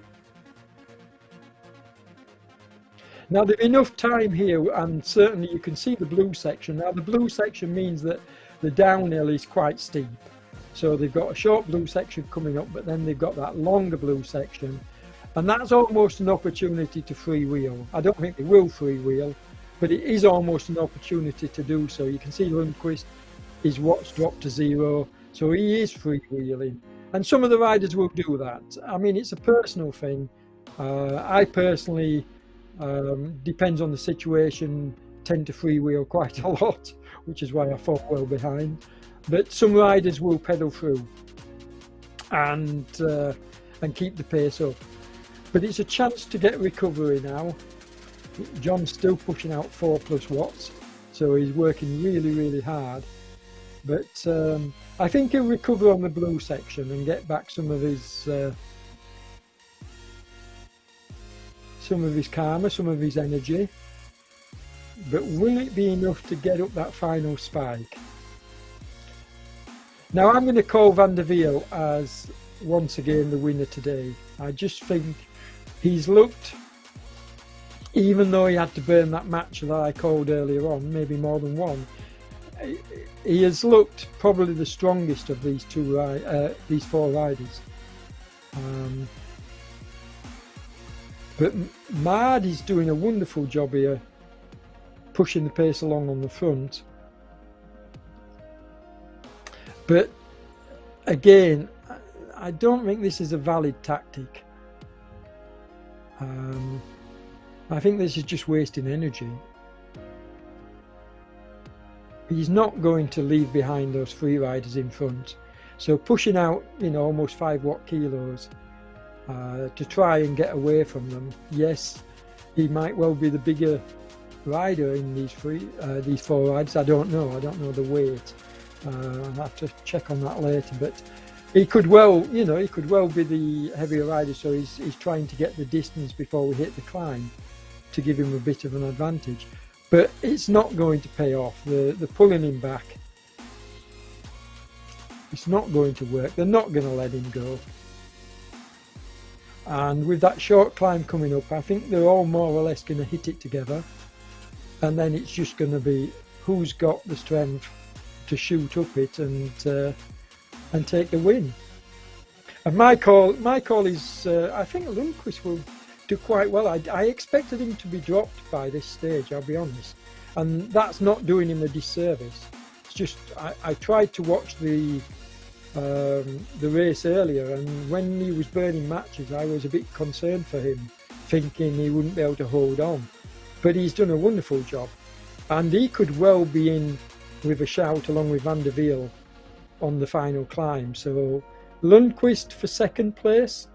Speaker 1: Now there's enough time here, and certainly you can see the blue section. Now the blue section means that the downhill is quite steep. So they've got a short blue section coming up, but then they've got that longer blue section. And that's almost an opportunity to freewheel. I don't think they will freewheel, but it is almost an opportunity to do so. You can see Lundqvist, his watts dropped to 0, so he is freewheeling. And some of the riders will do that. I mean, it's a personal thing. I personally, depends on the situation, tend to freewheel quite a lot, which is why I fall well behind. But some riders will pedal through and keep the pace up. But it's a chance to get recovery now. John's still pushing out 4+ watts, so he's working really, really hard. But I think he'll recover on the blue section and get back some of his karma, some of his energy. But will it be enough to get up that final spike? Now I'm going to call Van der Wiel as once again the winner today. I just think he's looked, even though he had to burn that match that I called earlier on, maybe more than one, he has looked probably the strongest of these four riders. But Mard is doing a wonderful job here, pushing the pace along on the front. But again, I don't think this is a valid tactic. I think this is just wasting energy. He's not going to leave behind those three riders in front. So pushing out, almost 5 watt kilos to try and get away from them. Yes, he might well be the bigger rider in these four riders. I don't know the weight. I'll have to check on that later. But he could well, he could well be the heavier rider. So he's trying to get the distance before we hit the climb to give him a bit of an advantage. But it's not going to pay off. They're pulling him back. It's not going to work. They're not going to let him go. And with that short climb coming up, I think they're all more or less going to hit it together. And then it's just going to be who's got the strength to shoot up it and take the win. And my call is I think Lundqvist will do quite well. I expected him to be dropped by this stage, I'll be honest, and that's not doing him a disservice. It's just I tried to watch the race earlier, and when he was burning matches, I was a bit concerned for him, thinking he wouldn't be able to hold on. But he's done a wonderful job, and he could well be in with a shout along with Van der Wiel on the final climb. So Lundqvist for second place.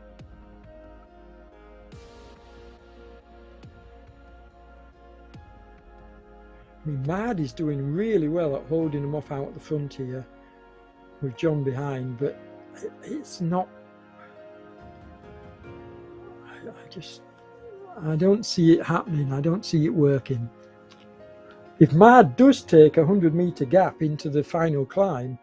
Speaker 1: I mean, Mad is doing really well at holding him off out at the front here with John behind, but it's not. I don't see it happening. I don't see it working. If Mad does take a 100-meter gap into the final climb,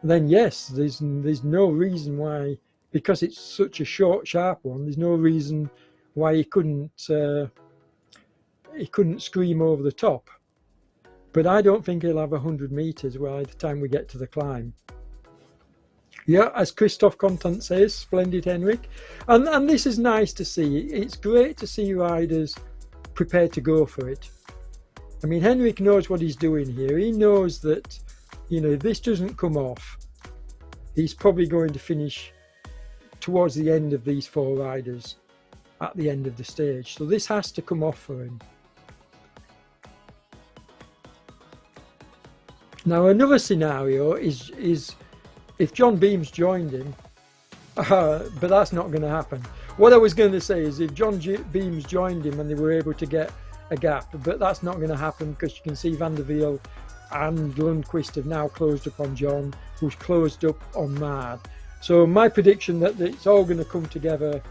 Speaker 1: then yes, there's no reason why, because it's such a short, sharp one, there's no reason why he couldn't scream over the top. But I don't think he'll have 100 meters by the time we get to the climb. Yeah, as Christoph Contant says, splendid, Henrik. And this is nice to see. It's great to see riders prepared to go for it. I mean, Henrik knows what he's doing here. He knows that, you know, if this doesn't come off, he's probably going to finish towards the end of these four riders at the end of the stage. So this has to come off for him. Now, another scenario is if John Beams joined him, but that's not going to happen. What I was going to say is if John Beams joined him and they were able to get a gap, but that's not going to happen because you can see Van der Wiel and Lundqvist have now closed up on John, who's closed up on Mad. So my prediction that it's all going to come together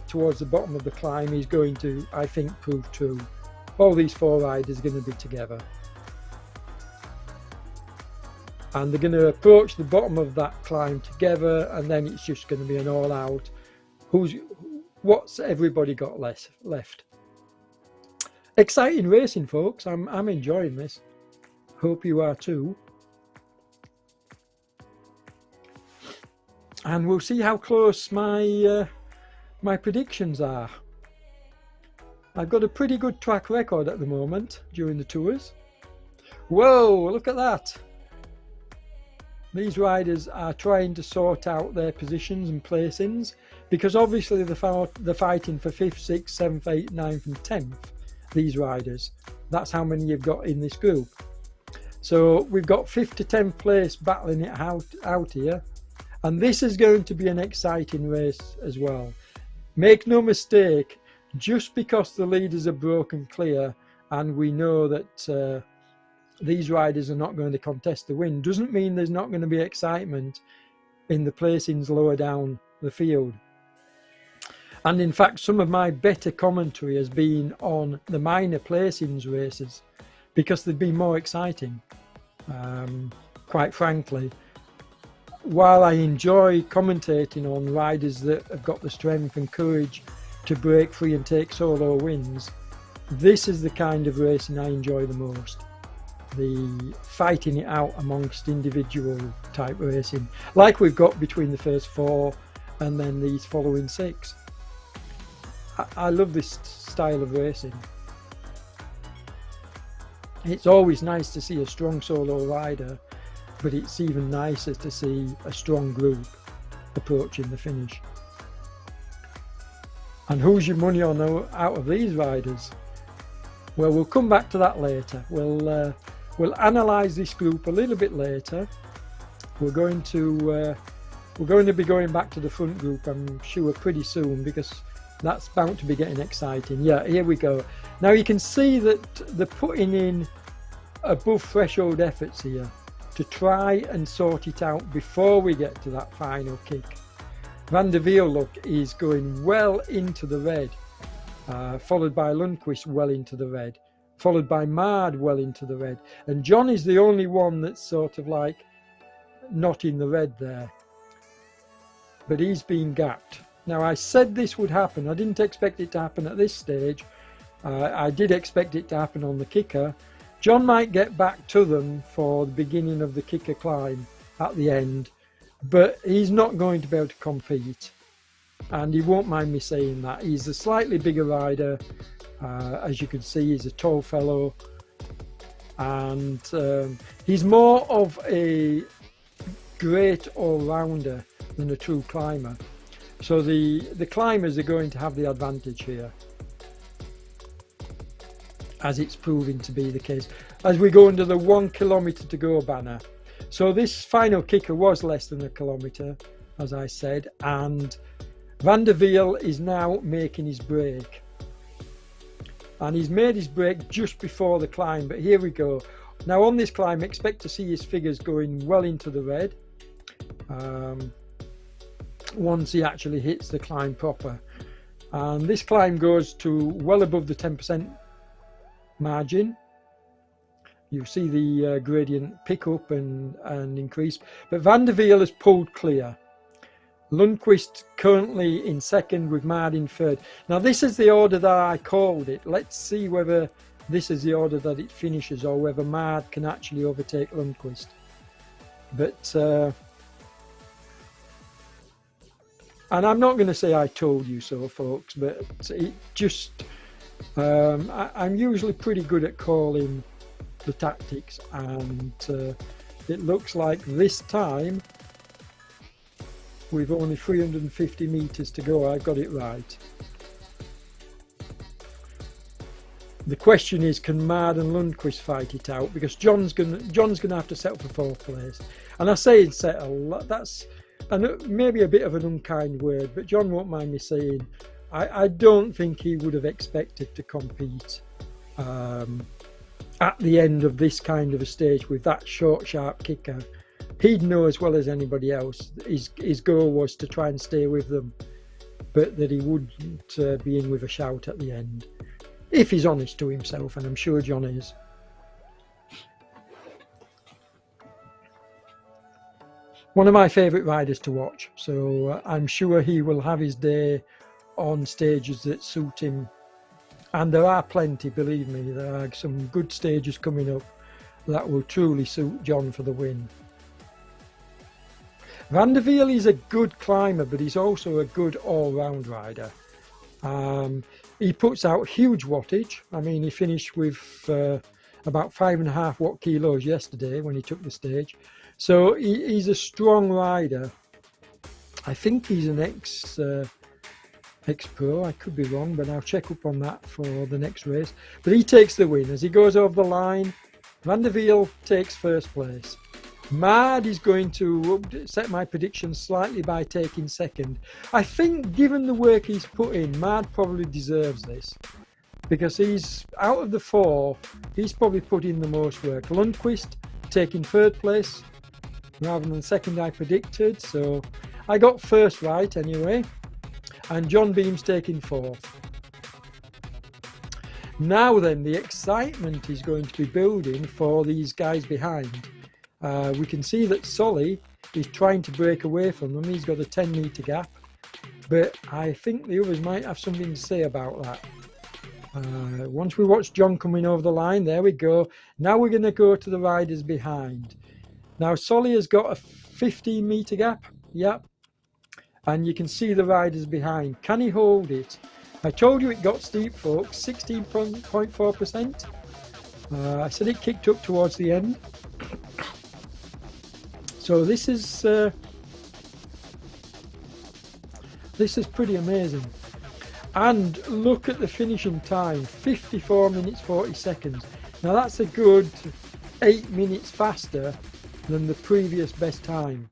Speaker 1: towards the bottom of the climb is going to, I think, prove true. All these four riders are going to be together. And they're going to approach the bottom of that climb together, and then it's just going to be an all-out what's everybody got left. Exciting racing, folks. I'm enjoying this. Hope you are too. And we'll see how close my predictions are. I've got a pretty good track record at the moment during the tours. Whoa, look at that. These riders are trying to sort out their positions and placings, because obviously they're fighting for 5th, 6th, 7th, 8th, 9th and 10th, these riders. That's how many you've got in this group. So we've got 5th to 10th place battling it out here. And this is going to be an exciting race as well. Make no mistake, just because the leaders are broken clear and we know that these riders are not going to contest the win, doesn't mean there's not going to be excitement in the placings lower down the field. And in fact, some of my better commentary has been on the minor placings races because they've been more exciting, quite frankly. While I enjoy commentating on riders that have got the strength and courage to break free and take solo wins, this is the kind of racing I enjoy the most. The fighting it out amongst individual type racing, like we've got between the first four and then these following six. I love this style of racing. It's always nice to see a strong solo rider, but it's even nicer to see a strong group approaching the finish. And who's your money on out of these riders? Well, we'll come back to that later. We'll analyse this group a little bit later. We're going to be going back to the front group, I'm sure, pretty soon, because that's bound to be getting exciting. Yeah, here we go. Now you can see that they're putting in above threshold efforts here to try and sort it out before we get to that final kick. Van der Wiel, look, is going well into the red, followed by Lundqvist well into the red, followed by Mard well into the red, and John is the only one that's sort of like not in the red there, but he's been gapped. Now, I said this would happen. I didn't expect it to happen at this stage. I did expect it to happen on the kicker. John might get back to them for the beginning of the kicker climb at the end, but he's not going to be able to compete. And he won't mind me saying that. He's a slightly bigger rider. As you can see, he's a tall fellow. And he's more of a great all-rounder than a true climber. So the climbers are going to have the advantage here, as it's proving to be the case, as we go under the 1 kilometre to go banner. So this final kicker was less than a kilometre, as I said, and Van der Wiel is now making his break. And he's made his break just before the climb, but here we go. Now on this climb, expect to see his figures going well into the red once he actually hits the climb proper. And this climb goes to well above the 10% margin. You see the gradient pick up and increase, but Van der Wiel has pulled clear. Lundqvist currently in second with Mard in third. Now this is the order that I called it. Let's see whether this is the order that it finishes or whether Mard can actually overtake Lundqvist. But and I'm not going to say I told you so, folks, but it just I'm usually pretty good at calling the tactics, and it looks like this time, with only 350 meters to go, I got it right. The question is, can Mard and Lundqvist fight it out? Because John's gonna have to settle for fourth place. And I say settle, that's maybe a bit of an unkind word, but John won't mind me saying, I don't think he would have expected to compete at the end of this kind of a stage with that short, sharp kicker. He'd know as well as anybody else his goal was to try and stay with them, but that he wouldn't be in with a shout at the end, if he's honest to himself, and I'm sure John is. One of my favourite riders to watch, so I'm sure he will have his day on stages that suit him, and there are plenty, believe me. There are some good stages coming up that will truly suit John for the win. Van der Wiel is a good climber, but he's also a good all-round rider. He puts out huge wattage. I mean, he finished with about 5.5 watt kilos yesterday when he took the stage. So he's a strong rider. I think he's an ex-pro. I could be wrong, but I'll check up on that for the next race. But he takes the win. As he goes over the line, Van der Wiel takes first place. Mard is going to set my prediction slightly by taking second. I think, given the work he's put in, Mard probably deserves this, because he's, out of the four, he's probably put in the most work. Lundqvist taking third place rather than second, I predicted, so I got first right anyway, and John Beam's taking fourth. Now then, the excitement is going to be building for these guys behind. We can see that Solly is trying to break away from them. He's got a 10-metre gap, but I think the others might have something to say about that. Once we watch John coming over the line, there we go. Now we're going to go to the riders behind. Now Solly has got a 15-metre gap, yep, and you can see the riders behind. Can he hold it? I told you it got steep, folks, 16.4%. I said it kicked up towards the end. So this is pretty amazing. And look at the finishing time, 54 minutes 40 seconds. Now that's a good 8 minutes faster than the previous best time.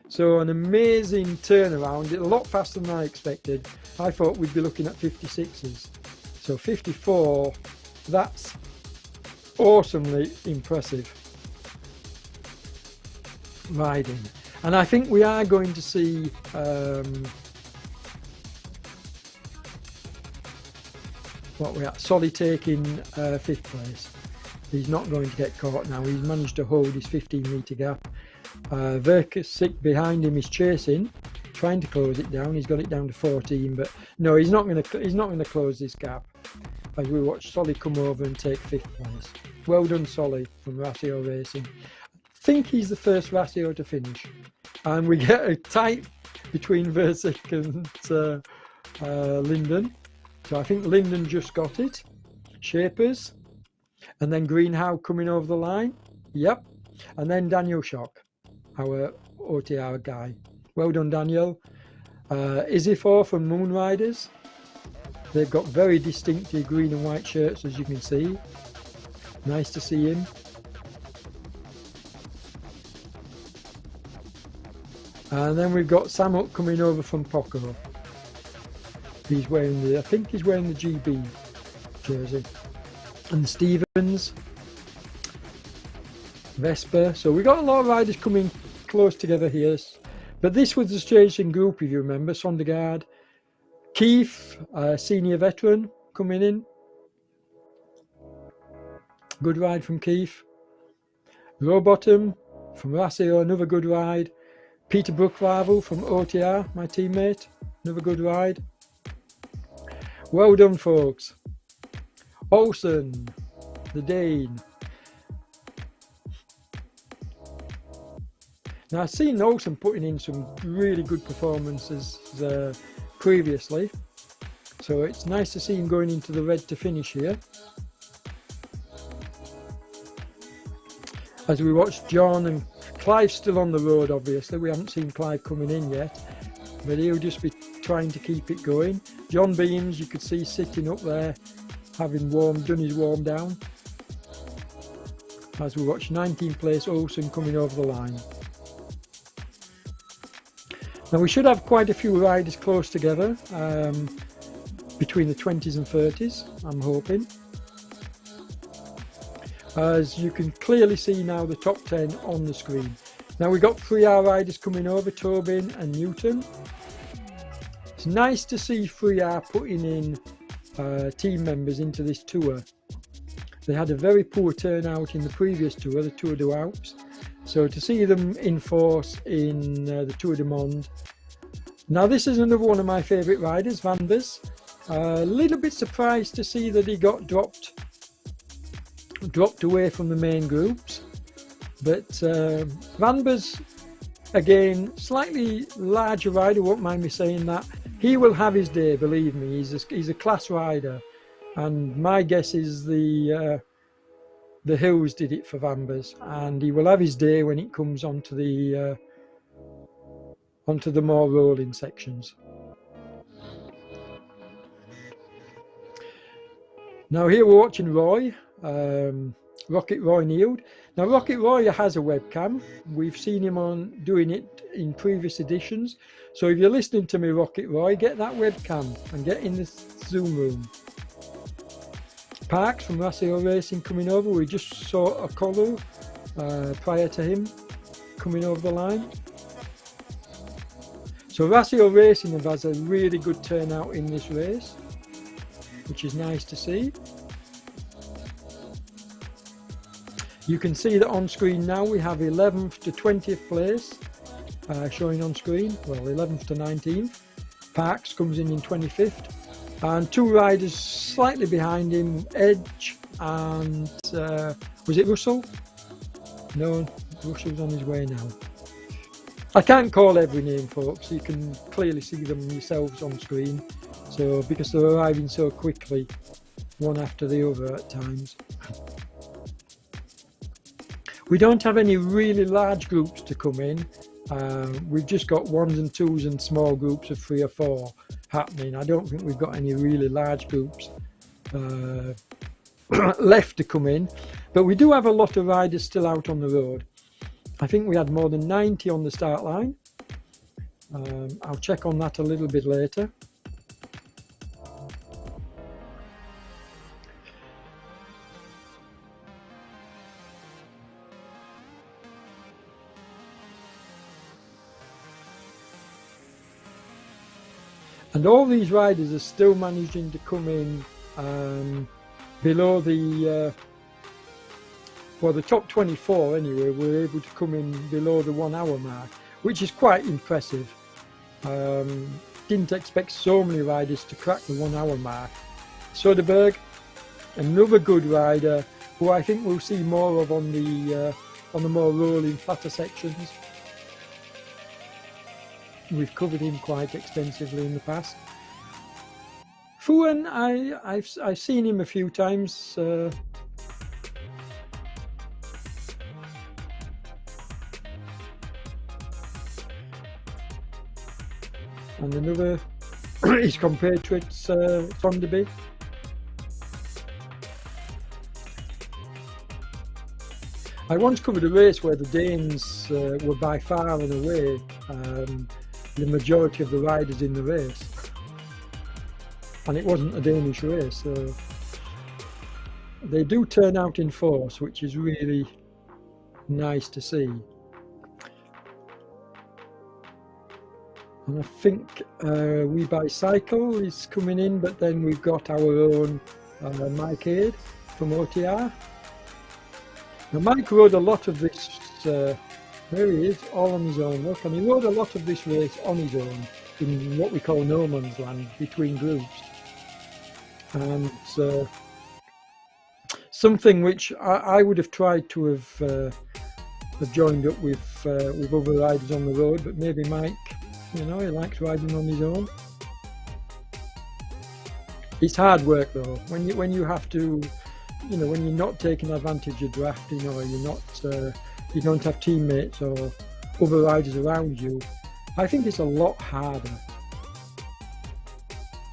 Speaker 1: So an amazing turnaround, a lot faster than I expected. I thought we'd be looking at 56s. So 54, that's awesomely impressive riding. And I think we are going to see what we are, Solly taking 5th place. He's not going to get caught now. He's managed to hold his 15-metre gap. Verkasik behind him is chasing, trying to close it down. He's got it down to 14, but no, he's not going to close this gap. As we watch Solly come over and take 5th place. Well done, Solly, from Rasio Racing. I think he's the first Rasio to finish, and we get a tight between Versick and Linden. So I think Linden just got it. Shapers, and then Greenhow coming over the line. Yep, and then Daniel Shock, our OTR guy. Well done, Daniel. Isifor from Moonriders. They've got very distinctive green and white shirts, as you can see. Nice to see him. And then we've got Samuk coming over from Poco. He's wearing the, I think he's wearing the GB jersey. And Stevens, Vesper. So we've got a lot of riders coming close together here. But this was the racing group, if you remember. Sondergaard, Keith, senior veteran, coming in. Good ride from Keith. Rowbottom from Rasio, another good ride. Peter Brookrival from OTR, my teammate, another good ride. Well done, folks. Olsen, the Dane. Now, I've seen Olsen putting in some really good performances previously, so it's nice to see him going into the red to finish here. As we watch John and Clive's still on the road, obviously. We haven't seen Clive coming in yet, but he'll just be trying to keep it going. John Beams, you could see sitting up there, having done his warm down. As we watch 19th place Olsen coming over the line. Now we should have quite a few riders close together, between the 20s and 30s, I'm hoping. As you can clearly see now, the top 10 on the screen. Now we've got 3R riders coming over, Tobin and Newton. It's nice to see 3R putting in team members into this tour. They had a very poor turnout in the previous tour, the Tour du Alps. So to see them in force in the Tour du Monde. Now this is another one of my favourite riders, Van Bers. A little bit surprised to see that he got dropped away from the main groups, but Van Bers, again, slightly larger rider, won't mind me saying that. He will have his day, believe me. He's a class rider, and my guess is the hills did it for Van Bers, and he will have his day when it comes onto the more rolling sections. Now here we're watching Roy, Rocket Roy Neild. Now Rocket Roy has a webcam. We've seen him doing it in previous editions. So if you're listening to me, Rocket Roy, get that webcam and get in the Zoom room. Parks from Rasio Racing coming over. We just saw a Okolo prior to him coming over the line. So Rasio Racing has a really good turnout in this race, which is nice to see. You can see that on screen now we have 11th to 20th place showing on screen. Well, 11th to 19th. Parks comes in 25th. And two riders slightly behind him, Edge and was it Russell? No, Russell's on his way now. I can't call every name, folks. You can clearly see them yourselves on screen. So because they're arriving so quickly, one after the other at times. We don't have any really large groups to come in. We've just got ones and twos and small groups of 3 or 4 happening. I don't think we've got any really large groups left to come in, but we do have a lot of riders still out on the road. I think we had more than 90 on the start line. I'll check on that a little bit later. And all these riders are still managing to come in below the, well, the top 24 anyway, were able to come in below the 1 hour mark, which is quite impressive. Didn't expect so many riders to crack the 1 hour mark. Soderbergh, another good rider who I think we'll see more of on the more rolling, flatter sections. We've covered him quite extensively in the past. Fuan, I've seen him a few times. And another, his compatriot, Sonderby. I once covered a race where the Danes were by far and away the majority of the riders in the race, and it wasn't a Danish race, so they do turn out in force, which is really nice to see. And I think We Bicycle is coming in, but then we've got our own Mike Aid from OTR. Now Mike rode a lot of this, there he is, all on his own, look, and he rode a lot of this race on his own in what we call no man's land, between groups. And something which I would have tried to have joined up with other riders on the road, but maybe Mike, you know, he likes riding on his own. It's hard work though, when you have to, you know, when you're not taking advantage of drafting, or you're not, you don't have teammates or other riders around you. I think it's a lot harder.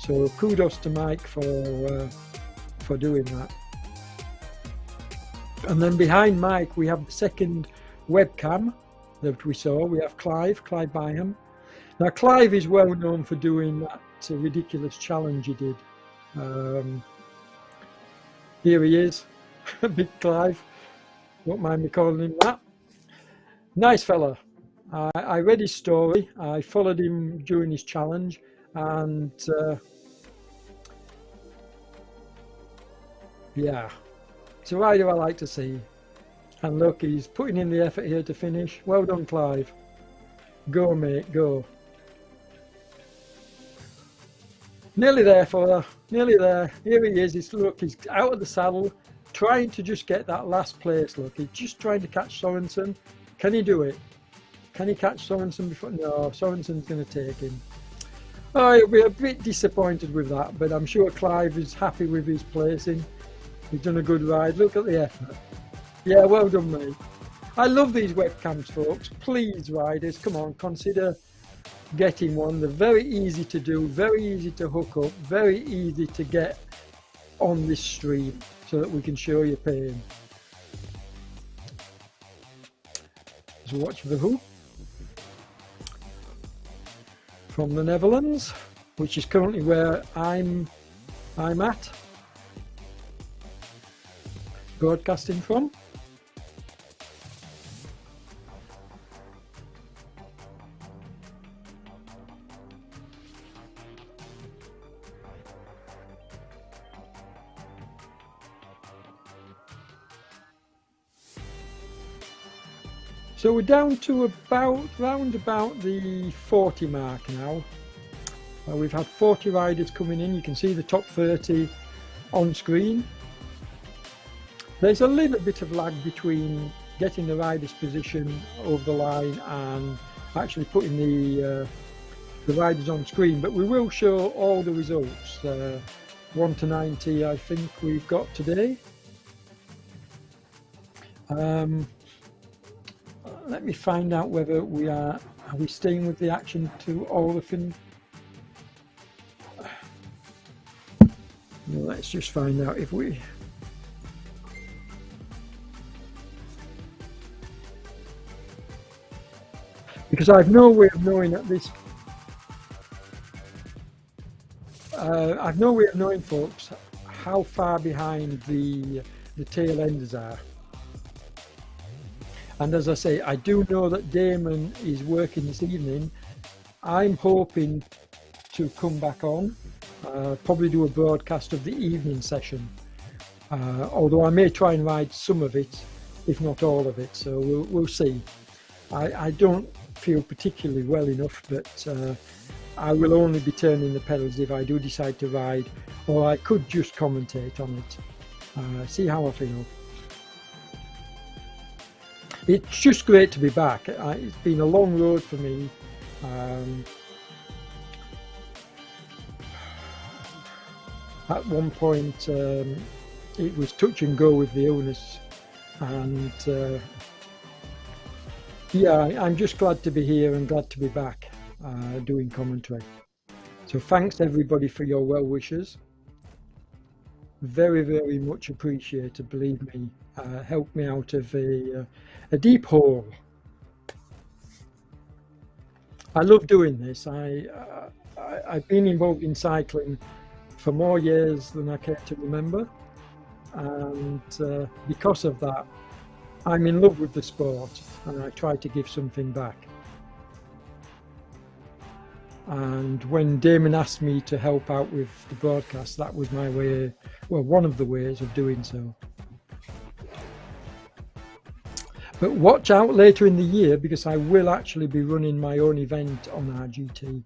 Speaker 1: So kudos to Mike for doing that. And then behind Mike, we have the second webcam that we saw. We have Clive Byham. Now Clive is well known for doing that ridiculous challenge he did. Here he is, Big Clive, won't mind me calling him that. Nice fella. I read his story, I followed him during his challenge, and yeah, it's a rider I like to see. And look, he's putting in the effort here to finish. Well done, Clive. Go, mate, go. Nearly there, fella, nearly there. Here he is. Look, he's out of the saddle, trying to just get that last place. Look, he's just trying to catch Sorensen. Can he do it? Can he catch Sorensen before? No, Sorensen's going to take him. Oh, he'll be a bit disappointed with that, but I'm sure Clive is happy with his placing. He's done a good ride. Look at the effort. Yeah, well done, mate. I love these webcams, folks. Please, riders, come on, consider getting one. They're very easy to do, very easy to hook up, very easy to get on this stream so that we can show you pain. So watch the Who from the Netherlands, which is currently where I'm at broadcasting from. So we're down to round about the 40 mark now. We've had 40 riders coming in. You can see the top 30 on screen. There's a little bit of lag between getting the rider's position over the line and actually putting the riders on screen, but we will show all the results. 1 to 90 I think we've got today. Let me find out whether are we staying with the action to all the fin. Well, let's just find out if we. Because I've no way of knowing at this. I've no way of knowing, folks, how far behind the tail enders are. And as I say, I do know that Damon is working this evening. I'm hoping to come back on, probably do a broadcast of the evening session. Although I may try and ride some of it, if not all of it. So we'll see. I don't feel particularly well enough, but I will only be turning the pedals if I do decide to ride, or I could just commentate on it, see how I feel. It's just great to be back. It's been a long road for me. At one point it was touch and go with the illness, and yeah, I'm just glad to be here and glad to be back doing commentary. So thanks everybody for your well wishes. Very, very much appreciated, believe me. Helped me out of a deep hole. I love doing this. I've been involved in cycling for more years than I care to remember, and because of that, I'm in love with the sport, and I try to give something back. And when Damon asked me to help out with the broadcast, that was my way, well, one of the ways of doing so. But watch out later in the year, because I will actually be running my own event on RGT.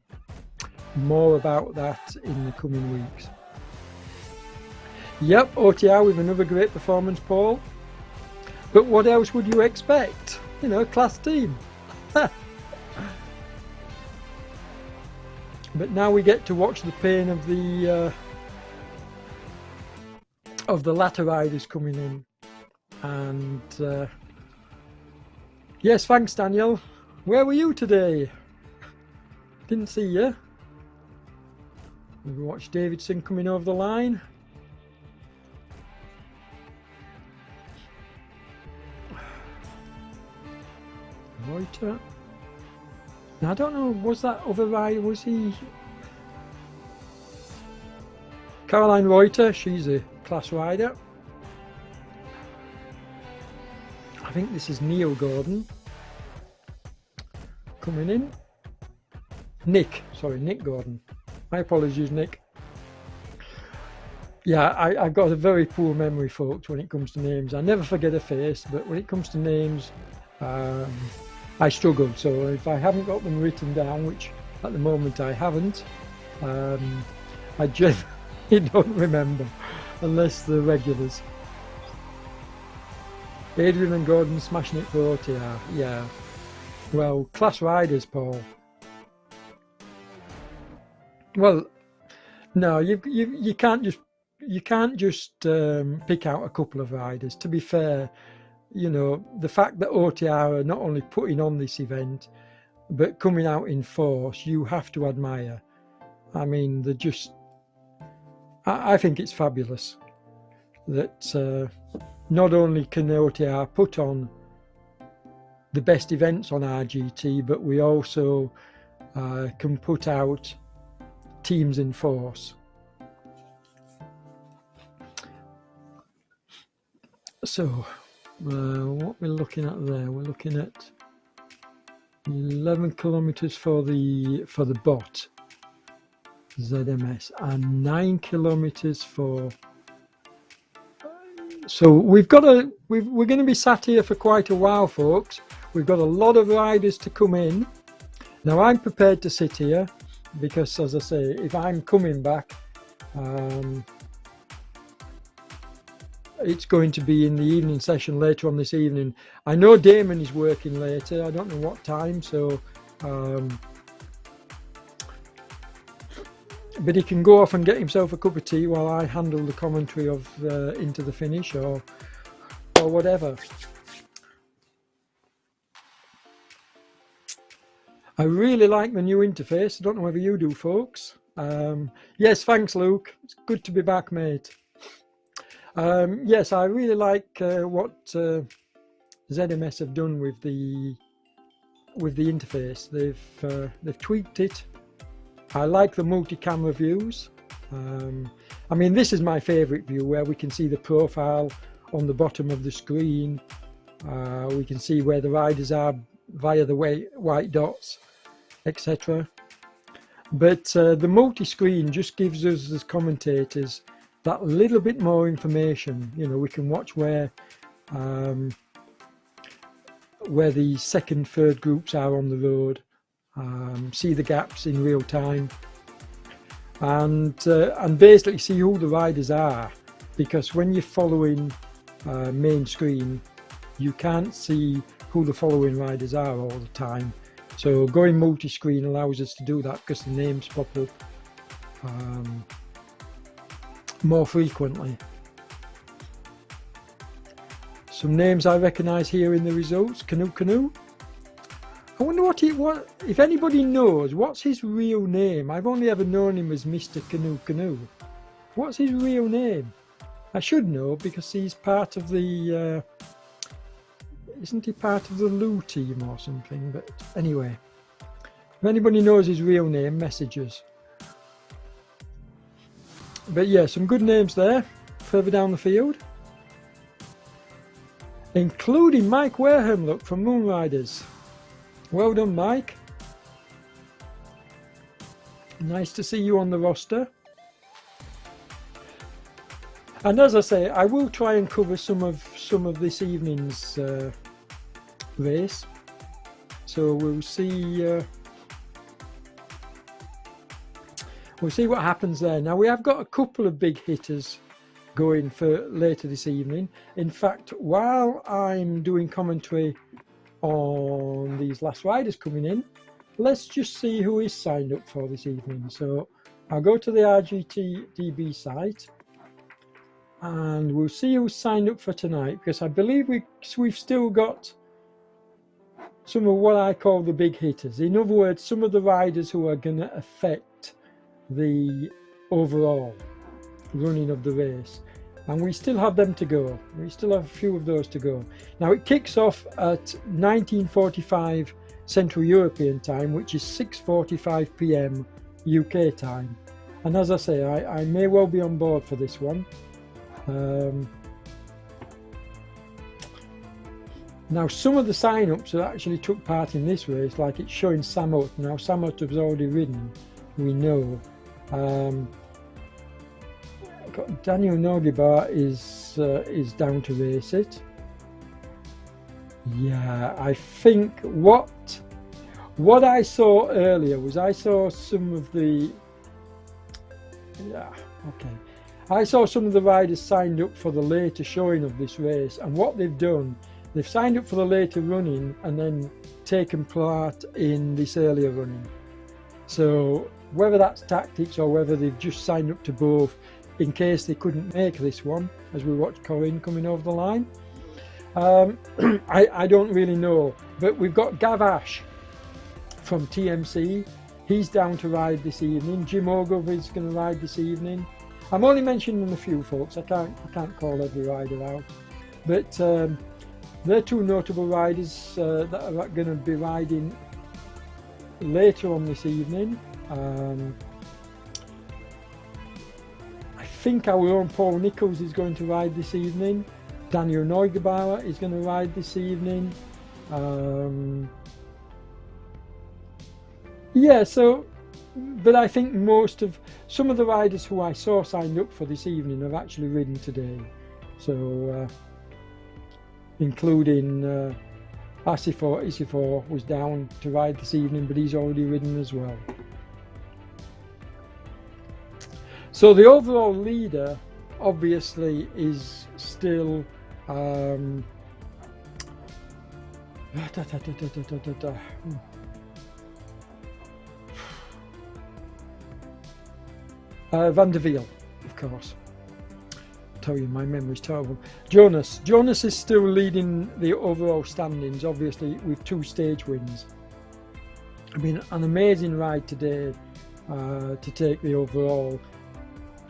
Speaker 1: More about that in the coming weeks. Yep, OTR with another great performance, Paul. But what else would you expect? You know, class team. But now we get to watch the pain of the latter riders coming in. And yes, thanks Daniel. Where were you today? Didn't see you. We watched Davidson coming over the line. Reuter. Now, I don't know, was that other rider, was he? Caroline Reuter, she's a class rider. I think this is Neil Gordon coming in. Nick Gordon. My apologies, Nick. Yeah, I've got a very poor memory, folks, when it comes to names. I never forget a face, but when it comes to names, I struggle. So if I haven't got them written down, which at the moment I haven't, I generally don't remember, unless they're regulars. Adrian and Gordon smashing it for OTR. Yeah. Well, class riders, Paul. Well, no, you can't just pick out a couple of riders. To be fair, you know, the fact that OTR are not only putting on this event, but coming out in force, you have to admire. I mean, they're just, I think it's fabulous that not only can OTR put on the best events on RGT, but we also can put out teams in force. So what we're looking at there, we're looking at 11 kilometers for the bot ZMS and 9 kilometers for. So we're going to be sat here for quite a while, folks. We've got a lot of riders to come in. Now I'm prepared to sit here because, as I say, if I'm coming back, it's going to be in the evening session later on this evening. I know Damon is working later. I don't know what time, so but he can go off and get himself a cup of tea while I handle the commentary of into the finish or whatever. I really like the new interface. I don't know whether you do, folks. Yes, thanks, Luke. It's good to be back, mate. Yes, I really like what ZMS have done with the interface. They've tweaked it. I like the multi-camera views. I mean, this is my favorite view, where we can see the profile on the bottom of the screen. We can see where the riders are via the white dots, etc. But the multi-screen just gives us as commentators that little bit more information. You know, we can watch where where the second, third groups are on the road, see the gaps in real time, and basically see who the riders are, because when you're following main screen, you can't see who the following riders are all the time. So going multi-screen allows us to do that, because the names pop up more frequently. Some names I recognise here in the results. Canoe. I wonder what if anybody knows what's his real name. I've only ever known him as Mr. Canoe. What's his real name? I should know, because he's part of the isn't he part of the Lou team or something? But anyway, if anybody knows his real name, messages. But yeah, some good names there further down the field, including Mike Wareham, look, from Moonriders. Well done, Mike. Nice to see you on the roster. And as I say, I will try and cover some of this evening's race. So we'll see what happens there. Now we have got a couple of big hitters going for later this evening. In fact, while I'm doing commentary on these last riders coming in, let's just see who is signed up for this evening. So I'll go to the RGTDB site and we'll see who's signed up for tonight, because I believe we've still got some of what I call the big hitters. In other words, some of the riders who are going to affect the overall running of the race, and we still have them to go. We still have a few of those to go. Now it kicks off at 19:45 Central European time, which is 6:45 p.m. UK time. And as I say, I may well be on board for this one. Now some of the sign-ups that actually took part in this race, like it's showing Samut. Now Samut has already ridden, we know. Daniel Nogibar is down to race it. Yeah, I think what I saw earlier was I saw some of the I saw some of the riders signed up for the later showing of this race, and what they've done, they've signed up for the later running and then taken part in this earlier running. So whether that's tactics or whether they've just signed up to both in case they couldn't make this one, as we watch Corinne coming over the line, I don't really know. But we've got Gav Ash from TMC. He's down to ride this evening. Jim Ogov is going to ride this evening. I'm only mentioning a few folks. I can't call every rider out, but they're two notable riders that are going to be riding later on this evening. I think our own Paul Nichols is going to ride this evening. Daniel Neugebauer is going to ride this evening. Yeah, so, but I think some of the riders who I saw signed up for this evening have actually ridden today. So, including Isifor was down to ride this evening, but he's already ridden as well. So the overall leader obviously is still Van der Wiel, of course. I tell you, my memory's terrible. Jonas is still leading the overall standings, obviously with 2 stage wins. I mean, an amazing ride today to take the overall.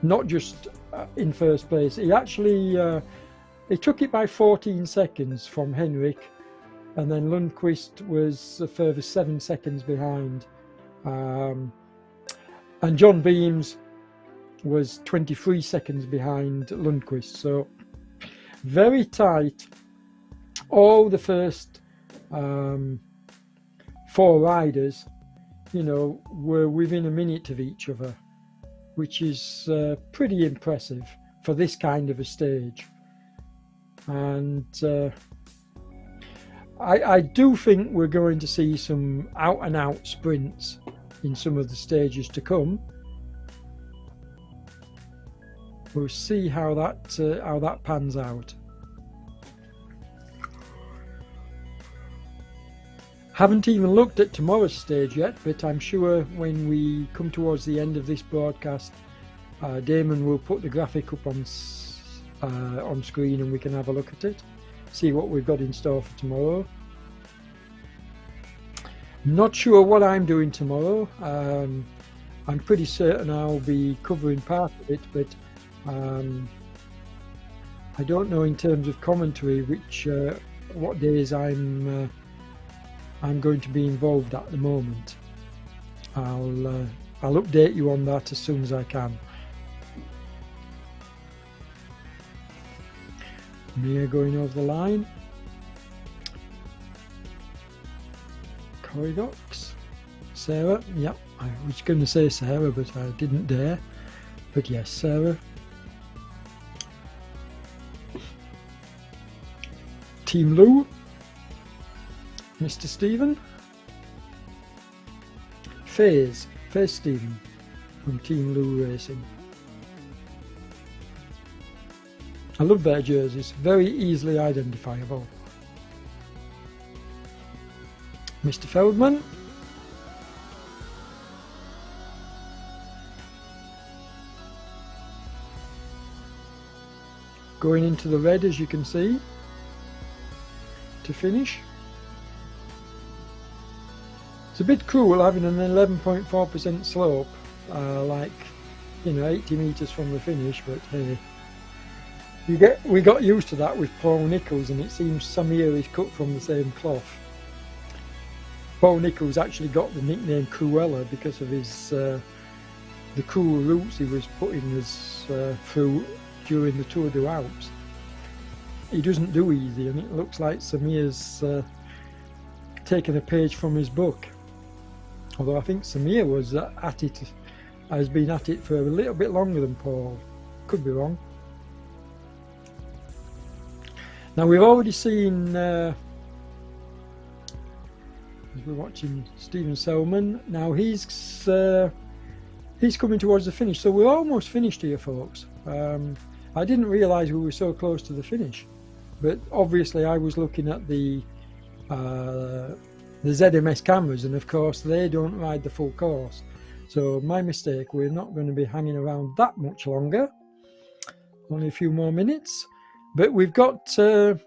Speaker 1: Not just in first place, he actually he took it by 14 seconds from Henrik, and then Lundqvist was a further 7 seconds behind, and John Beams was 23 seconds behind Lundqvist. So very tight. All the first 4 riders, you know, were within a minute of each other, which is pretty impressive for this kind of a stage. And I do think we're going to see some out-and-out sprints in some of the stages to come. We'll see how that pans out. Haven't even looked at tomorrow's stage yet, but I'm sure when we come towards the end of this broadcast, Damon will put the graphic up on screen and we can have a look at it, see what we've got in store for tomorrow. Not sure what I'm doing tomorrow. I'm pretty certain I'll be covering part of it, but I don't know in terms of commentary what days I'm going to be involved at the moment. I'll update you on that as soon as I can. Mia going over the line. Corridox. Sarah. Yep, I was going to say Sarah, but I didn't dare. But yes, Sarah. Team Lou. Mr. Stephen. Faze Stephen from Team Lou Racing. I love their jerseys, very easily identifiable. Mr. Feldman. Going into the red, as you can see, to finish. It's a bit cruel having an 11.4% slope, like, you know, 80 metres from the finish, but hey, we got used to that with Paul Nicholls, and it seems Samir is cut from the same cloth. Paul Nicholls actually got the nickname Cruella because of his the cruel routes he was putting us through during the Tour de Alps. He doesn't do easy, and it looks like Samir's taken a page from his book. Although I think Samir has been at it for a little bit longer than Paul. Could be wrong. Now we've already seen, as we're watching Stephen Selman, now he's coming towards the finish, so we're almost finished here, folks. I didn't realise we were so close to the finish, but obviously I was looking at the ZMS cameras, and of course they don't ride the full course. So my mistake, we're not going to be hanging around that much longer, only a few more minutes. But we've got Del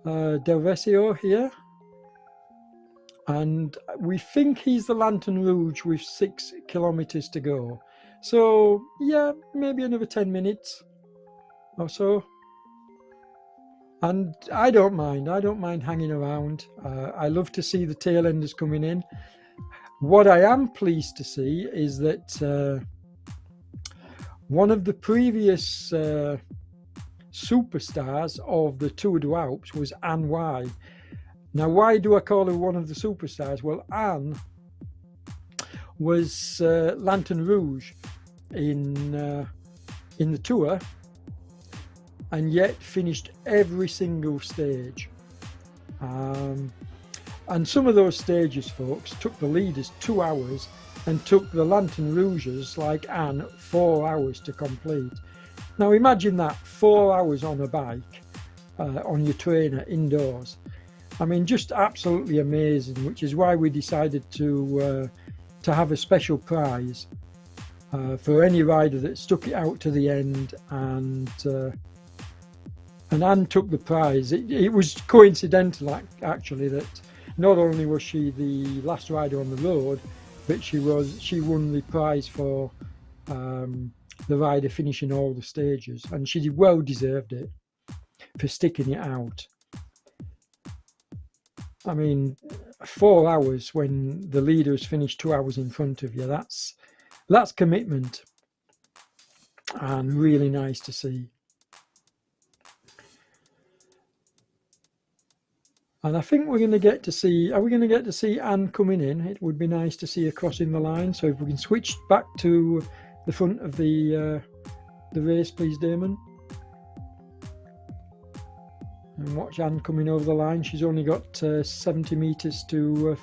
Speaker 1: Vesio here, and we think he's the Lantern Rouge with 6 kilometres to go. So yeah, maybe another 10 minutes or so. And I don't mind hanging around. I love to see the tail enders coming in. What I am pleased to see is that one of the previous superstars of the Tour de Alps was Anne Y. Now, why do I call her one of the superstars? Well, Anne was Lantern Rouge in the Tour, and yet finished every single stage. And some of those stages, folks, took the leaders 2 hours and took the Lantern Rouges, like Anne, 4 hours to complete. Now imagine that, 4 hours on a bike, on your trainer, indoors. I mean, just absolutely amazing, which is why we decided to have a special prize for any rider that stuck it out to the end, and Anne took the prize. It was coincidental, actually, that not only was she the last rider on the road, but she won the prize for the rider finishing all the stages, and she well deserved it for sticking it out. I mean, 4 hours when the leaders finished 2 hours in front of you, that's commitment, and really nice to see. And I think we're going to get to see, are we going to get to see Anne coming in? It would be nice to see her crossing the line. So if we can switch back to the front of the race, please, Damon. And watch Anne coming over the line. She's only got 70 metres to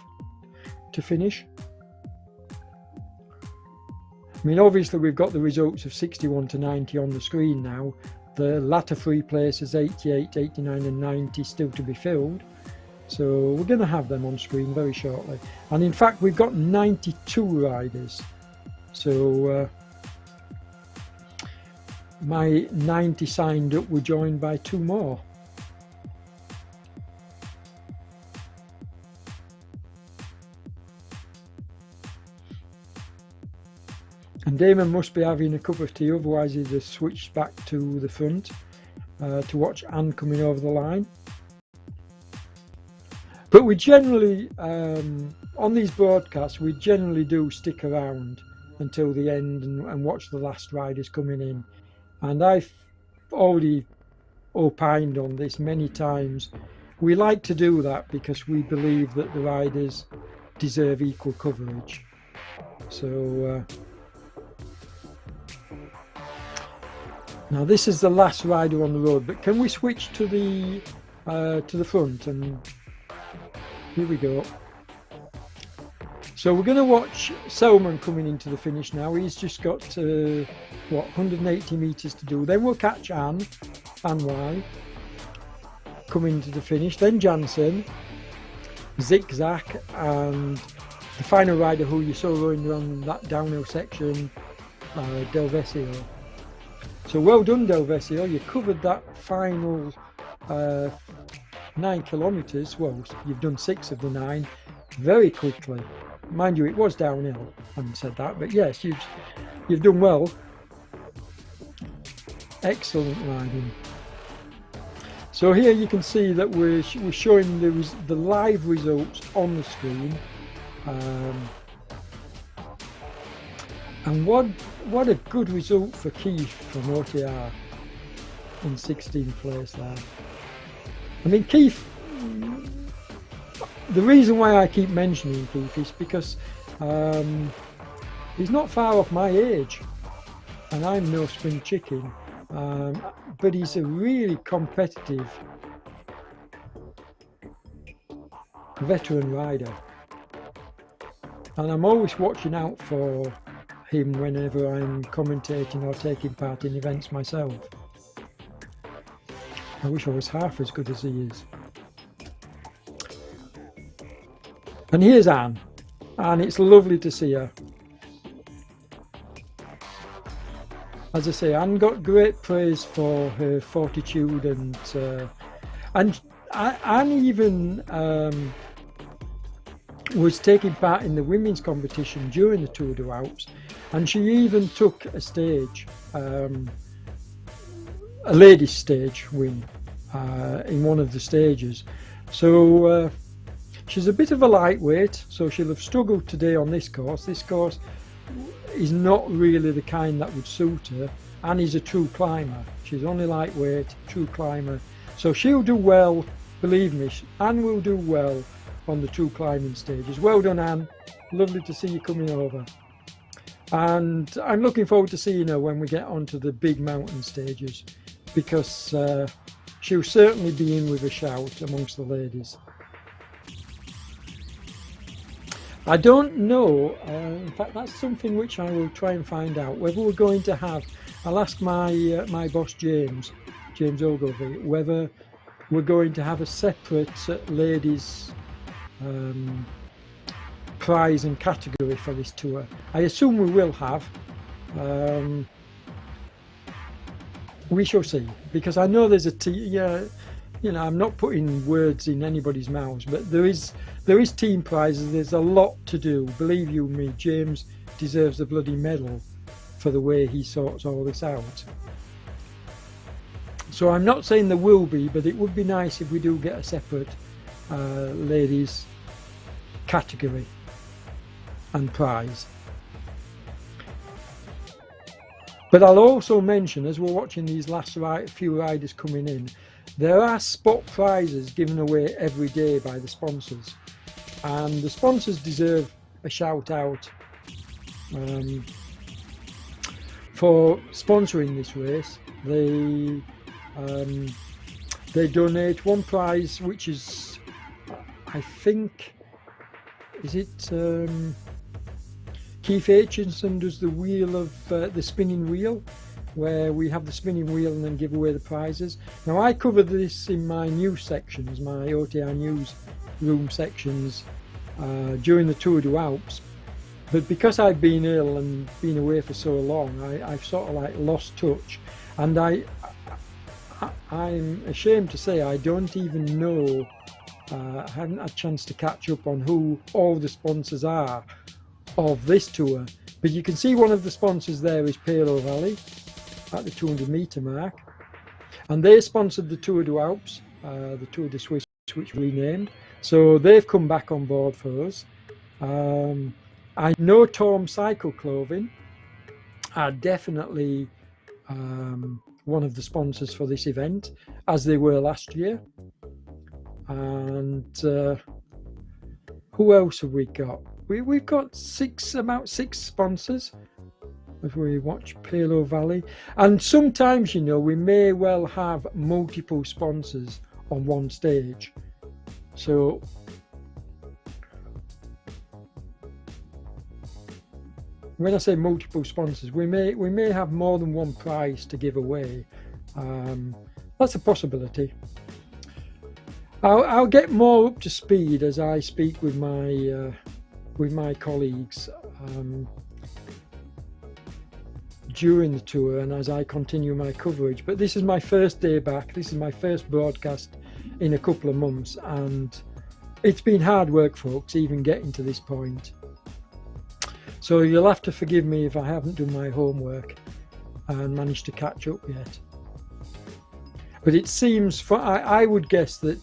Speaker 1: finish. I mean, obviously we've got the results of 61 to 90 on the screen now. The latter three places, 88, 89 and 90, still to be filled. So we're going to have them on screen very shortly. And in fact, we've got 92 riders. So my 90 signed up were joined by 2 more. And Damon must be having a cup of tea, otherwise he'd have switched back to the front to watch Anne coming over the line. But we generally, on these broadcasts, we generally do stick around until the end and watch the last riders coming in. And I've already opined on this many times. We like to do that because we believe that the riders deserve equal coverage. So now this is the last rider on the road, but can we switch to the front? And here we go. So we're going to watch Selman coming into the finish now. He's just got 180 metres to do. Then we'll catch Anne Y coming to the finish. Then Jansen, Zigzag, and the final rider who you saw running around that downhill section, Del Vesio. So well done, Del Vesio. You covered that final 9 kilometres. Well, you've done 6 of the 9 very quickly. Mind you, it was downhill. I haven't said that, but yes, you've done well. Excellent riding. So here you can see that we're showing the live results on the screen. And what a good result for Keith from OTR in 16th place there. I mean, Keith, the reason why I keep mentioning Keith is because he's not far off my age, and I'm no spring chicken, but he's a really competitive veteran rider, and I'm always watching out for him whenever I'm commentating or taking part in events myself. I wish I was half as good as he is. And here's Anne, and it's lovely to see her. As I say, Anne got great praise for her fortitude, and Anne even was taking part in the women's competition during the Tour de Alps, and she even took a stage, a ladies' stage win in one of the stages. So she's a bit of a lightweight, so she'll have struggled today on this course. This course is not really the kind that would suit her. Annie's a true climber. She's only lightweight, true climber. So she'll do well, believe me, Anne will do well on the true climbing stages. Well done, Anne. Lovely to see you coming over. And I'm looking forward to seeing her when we get onto the big mountain stages, because she'll certainly be in with a shout amongst the ladies. I don't know, in fact that's something which I will try and find out, whether we're going to have, I'll ask my my boss James Ogilvie, whether we're going to have a separate ladies prize and category for this tour. I assume we will have. We shall see, because I know there's you know, I'm not putting words in anybody's mouths, but there is team prizes. There's a lot to do. Believe you me, James deserves a bloody medal for the way he sorts all this out. So I'm not saying there will be, but it would be nice if we do get a separate ladies category and prize. But I'll also mention, as we're watching these last few riders coming in, there are spot prizes given away every day by the sponsors, and the sponsors deserve a shout out for sponsoring this race. they donate one prize, which is, I think, is it Keith Aitchison does the wheel of the spinning wheel, where we have the spinning wheel and then give away the prizes. Now I cover this in my news sections, my OTR news room sections, during the Tour des Alpes, but because I've been ill and been away for so long, I've sort of like lost touch, and I'm ashamed to say I don't even know, I haven't had a chance to catch up on who all the sponsors are of this tour. But you can see one of the sponsors there is Palo Valley at the 200 metre mark, and they sponsored the Tour des Alpes, the Tour de Suisse, which we renamed, so they've come back on board for us. I know Torm Cycle Clothing are definitely one of the sponsors for this event, as they were last year. And who else have we got? We've got about six sponsors as we watch Palo Valley. And sometimes, you know, we may well have multiple sponsors on one stage. So when I say multiple sponsors, we may have more than one prize to give away. That's a possibility. I'll get more up to speed as I speak with my colleagues during the tour and as I continue my coverage. But this is my first day back. This is my first broadcast in a couple of months, and it's been hard work, folks, even getting to this point. So you'll have to forgive me if I haven't done my homework and managed to catch up yet. But it seems, I would guess that,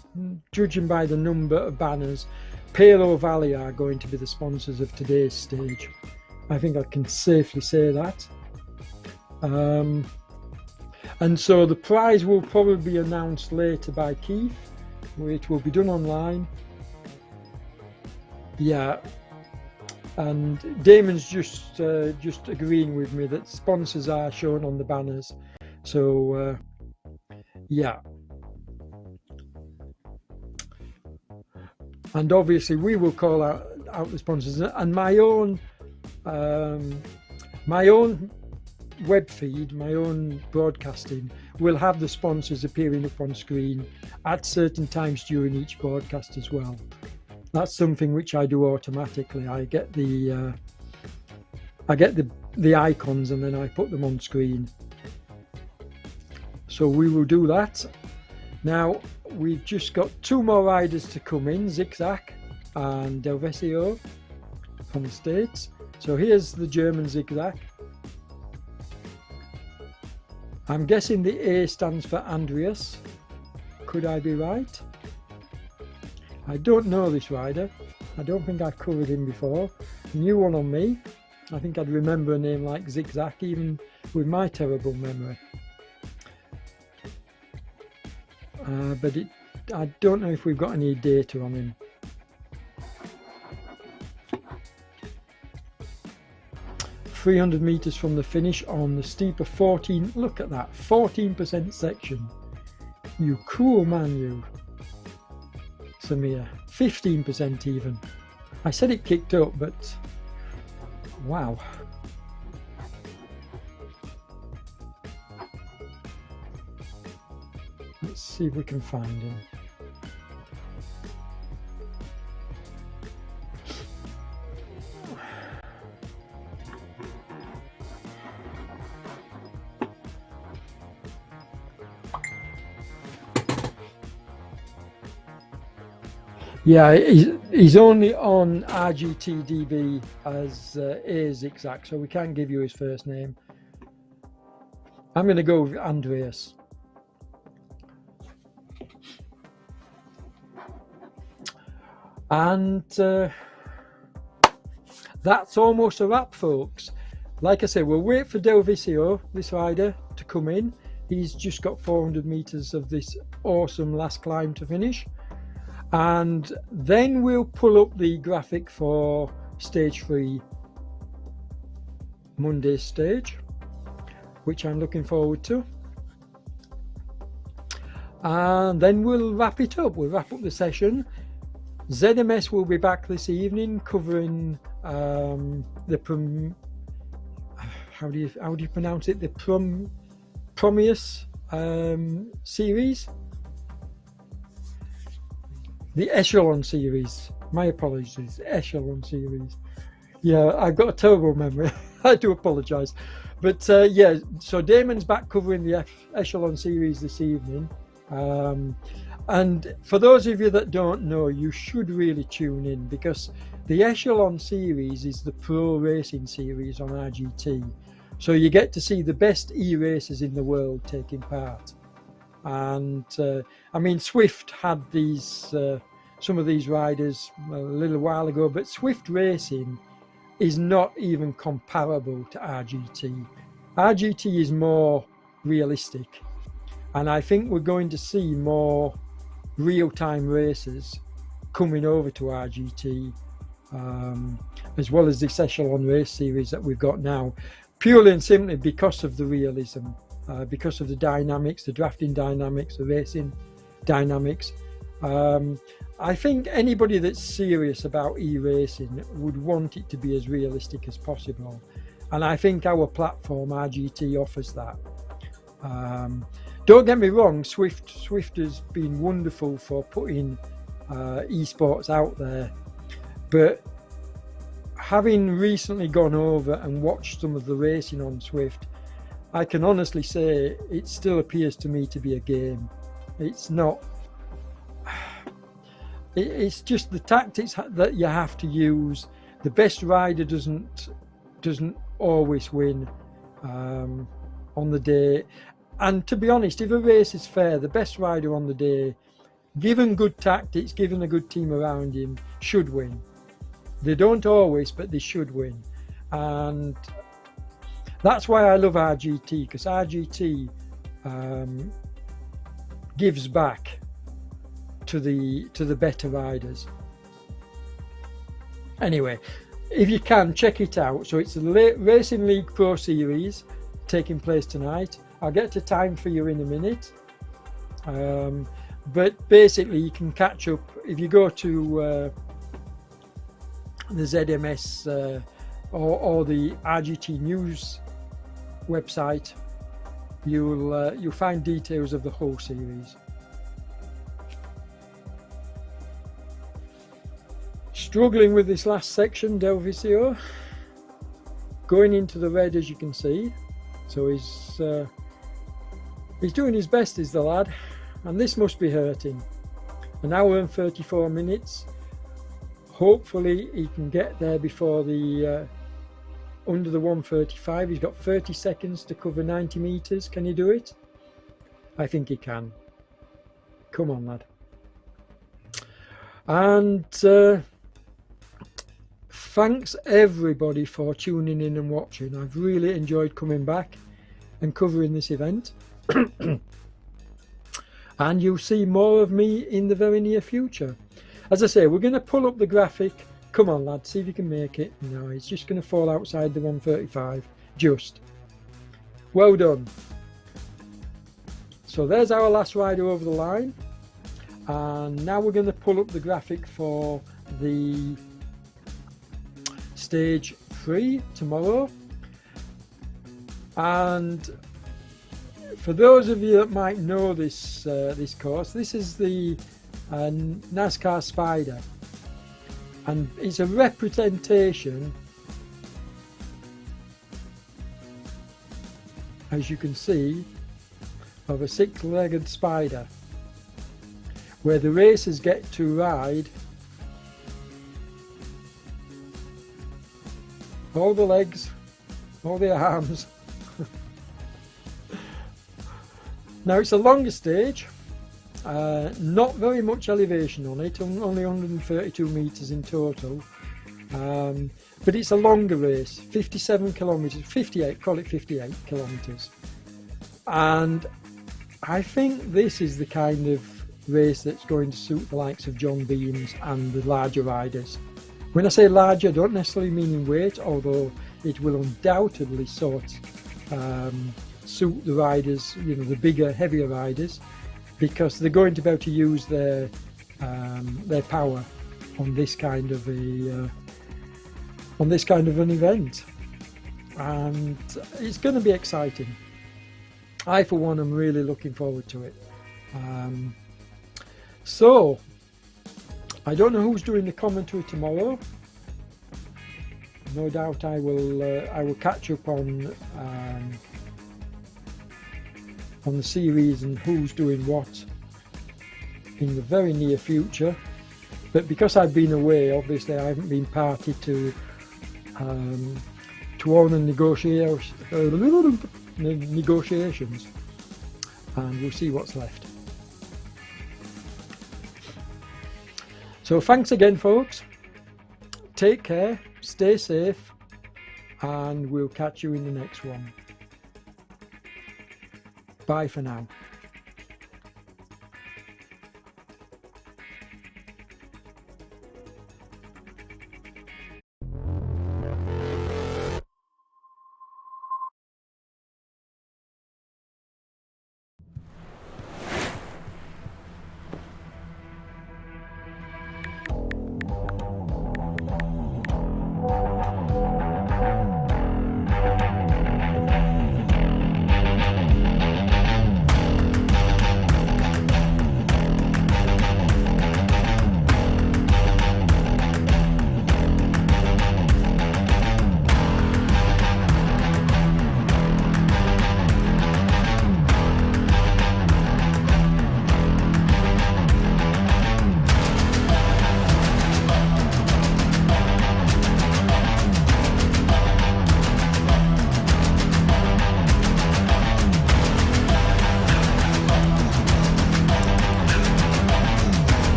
Speaker 1: judging by the number of banners, Palo Valley are going to be the sponsors of today's stage. I think I can safely say that. And so the prize will probably be announced later by Keith. It will be done online. Yeah. And Damon's just agreeing with me that sponsors are shown on the banners. So yeah. And obviously we will call out the sponsors, and my own web feed, my own broadcasting will have the sponsors appearing up on screen at certain times during each broadcast as well. That's something which I do automatically. I get the icons and then I put them on screen. So we will do that. Now we've just got two more riders to come in, Zigzag and Delvesio from the States. So here's the German Zigzag. I'm guessing the A stands for Andreas. Could I be right? I don't know this rider. I don't think I've covered him before. New one on me. I think I'd remember a name like Zigzag even with my terrible memory. But I don't know if we've got any data on him. "300 meters from the finish on the steeper 14, look at that, 14% section. You cool man, you. Samir, 15% even. I said it kicked up, but wow. Let's see if we can find him. Yeah, he's only on RGTDB as A Zigzag, so we can't give you his first name. I'm going to go with Andreas. And that's almost a wrap, folks. Like I said, we'll wait for Delvesio, this rider, to come in. He's just got 400 meters of this awesome last climb to finish. And then we'll pull up the graphic for stage 3, Monday's stage, which I'm looking forward to. and then we'll wrap it up. We'll wrap up the session. ZMS will be back this evening covering the how do you pronounce it? The Prometheus series, the Echelon series. My apologies, Echelon series. Yeah, I've got a terrible memory. I do apologise. But yeah, so Damon's back covering the Echelon series this evening. And for those of you that don't know, you should really tune in, because the Echelon series is the pro racing series on RGT. So you get to see the best e-racers in the world taking part. And I mean, Swift had these some of these riders a little while ago, but Swift Racing is not even comparable to RGT. RGT is more realistic, and I think we're going to see more real-time races coming over to RGT, as well as this Echelon race series that we've got now, purely and simply because of the realism, because of the dynamics, the drafting dynamics, the racing dynamics. I think anybody that's serious about e-racing would want it to be as realistic as possible, and I think our platform RGT offers that. Don't get me wrong, Swift has been wonderful for putting esports out there, but having recently gone over and watched some of the racing on Swift, I can honestly say it still appears to me to be a game. It's not. It's just the tactics that you have to use. The best rider doesn't always win on the day. And to be honest, if a race is fair, the best rider on the day, given good tactics, given a good team around him, should win. They don't always, but they should win. And that's why I love RGT, because RGT gives back to the better riders. Anyway, if you can, check it out. So it's the Racing League Pro Series taking place tonight. I'll get to time for you in a minute. But basically you can catch up if you go to the ZMS or the RGT News website. You'll find details of the whole series. Struggling with this last section, Delvisio. Going into the red, as you can see. So he's doing his best, is the lad, and this must be hurting. An hour and 34 minutes. Hopefully he can get there before the under the 1:35. He's got 30 seconds to cover 90 meters. Can he do it? I think he can. Come on, lad. And thanks everybody for tuning in and watching. I've really enjoyed coming back and covering this event. And you'll see more of me in the very near future. As I say, we're going to pull up the graphic. Come on, lad, see if you can make it. No, it's just going to fall outside the 1:35. Just. Well done. So there's our last rider over the line. And now we're going to pull up the graphic for the stage 3 tomorrow. And for those of you that might know this this course, this is the NASCAR Spider, and it's a representation, as you can see, of a six-legged spider, where the racers get to ride all the legs, all the arms. Now it's a longer stage, not very much elevation on it, only 132 meters in total, but it's a longer race, 57 kilometers, 58, call it 58 kilometers. And I think this is the kind of race that's going to suit the likes of John Beams and the larger riders. When I say larger, I don't necessarily mean in weight, although it will undoubtedly suit the riders, you know, the bigger, heavier riders. because they're going to be able to use their power on this kind of an event, and it's going to be exciting. I, for one, am really looking forward to it. So I don't know who's doing the commentary tomorrow. No doubt I will catch up on the series and who's doing what in the very near future. But because I've been away, obviously I haven't been party to all the negotiations, and we'll see what's left. So thanks again, folks. Take care, stay safe, and we'll catch you in the next one. Bye for now.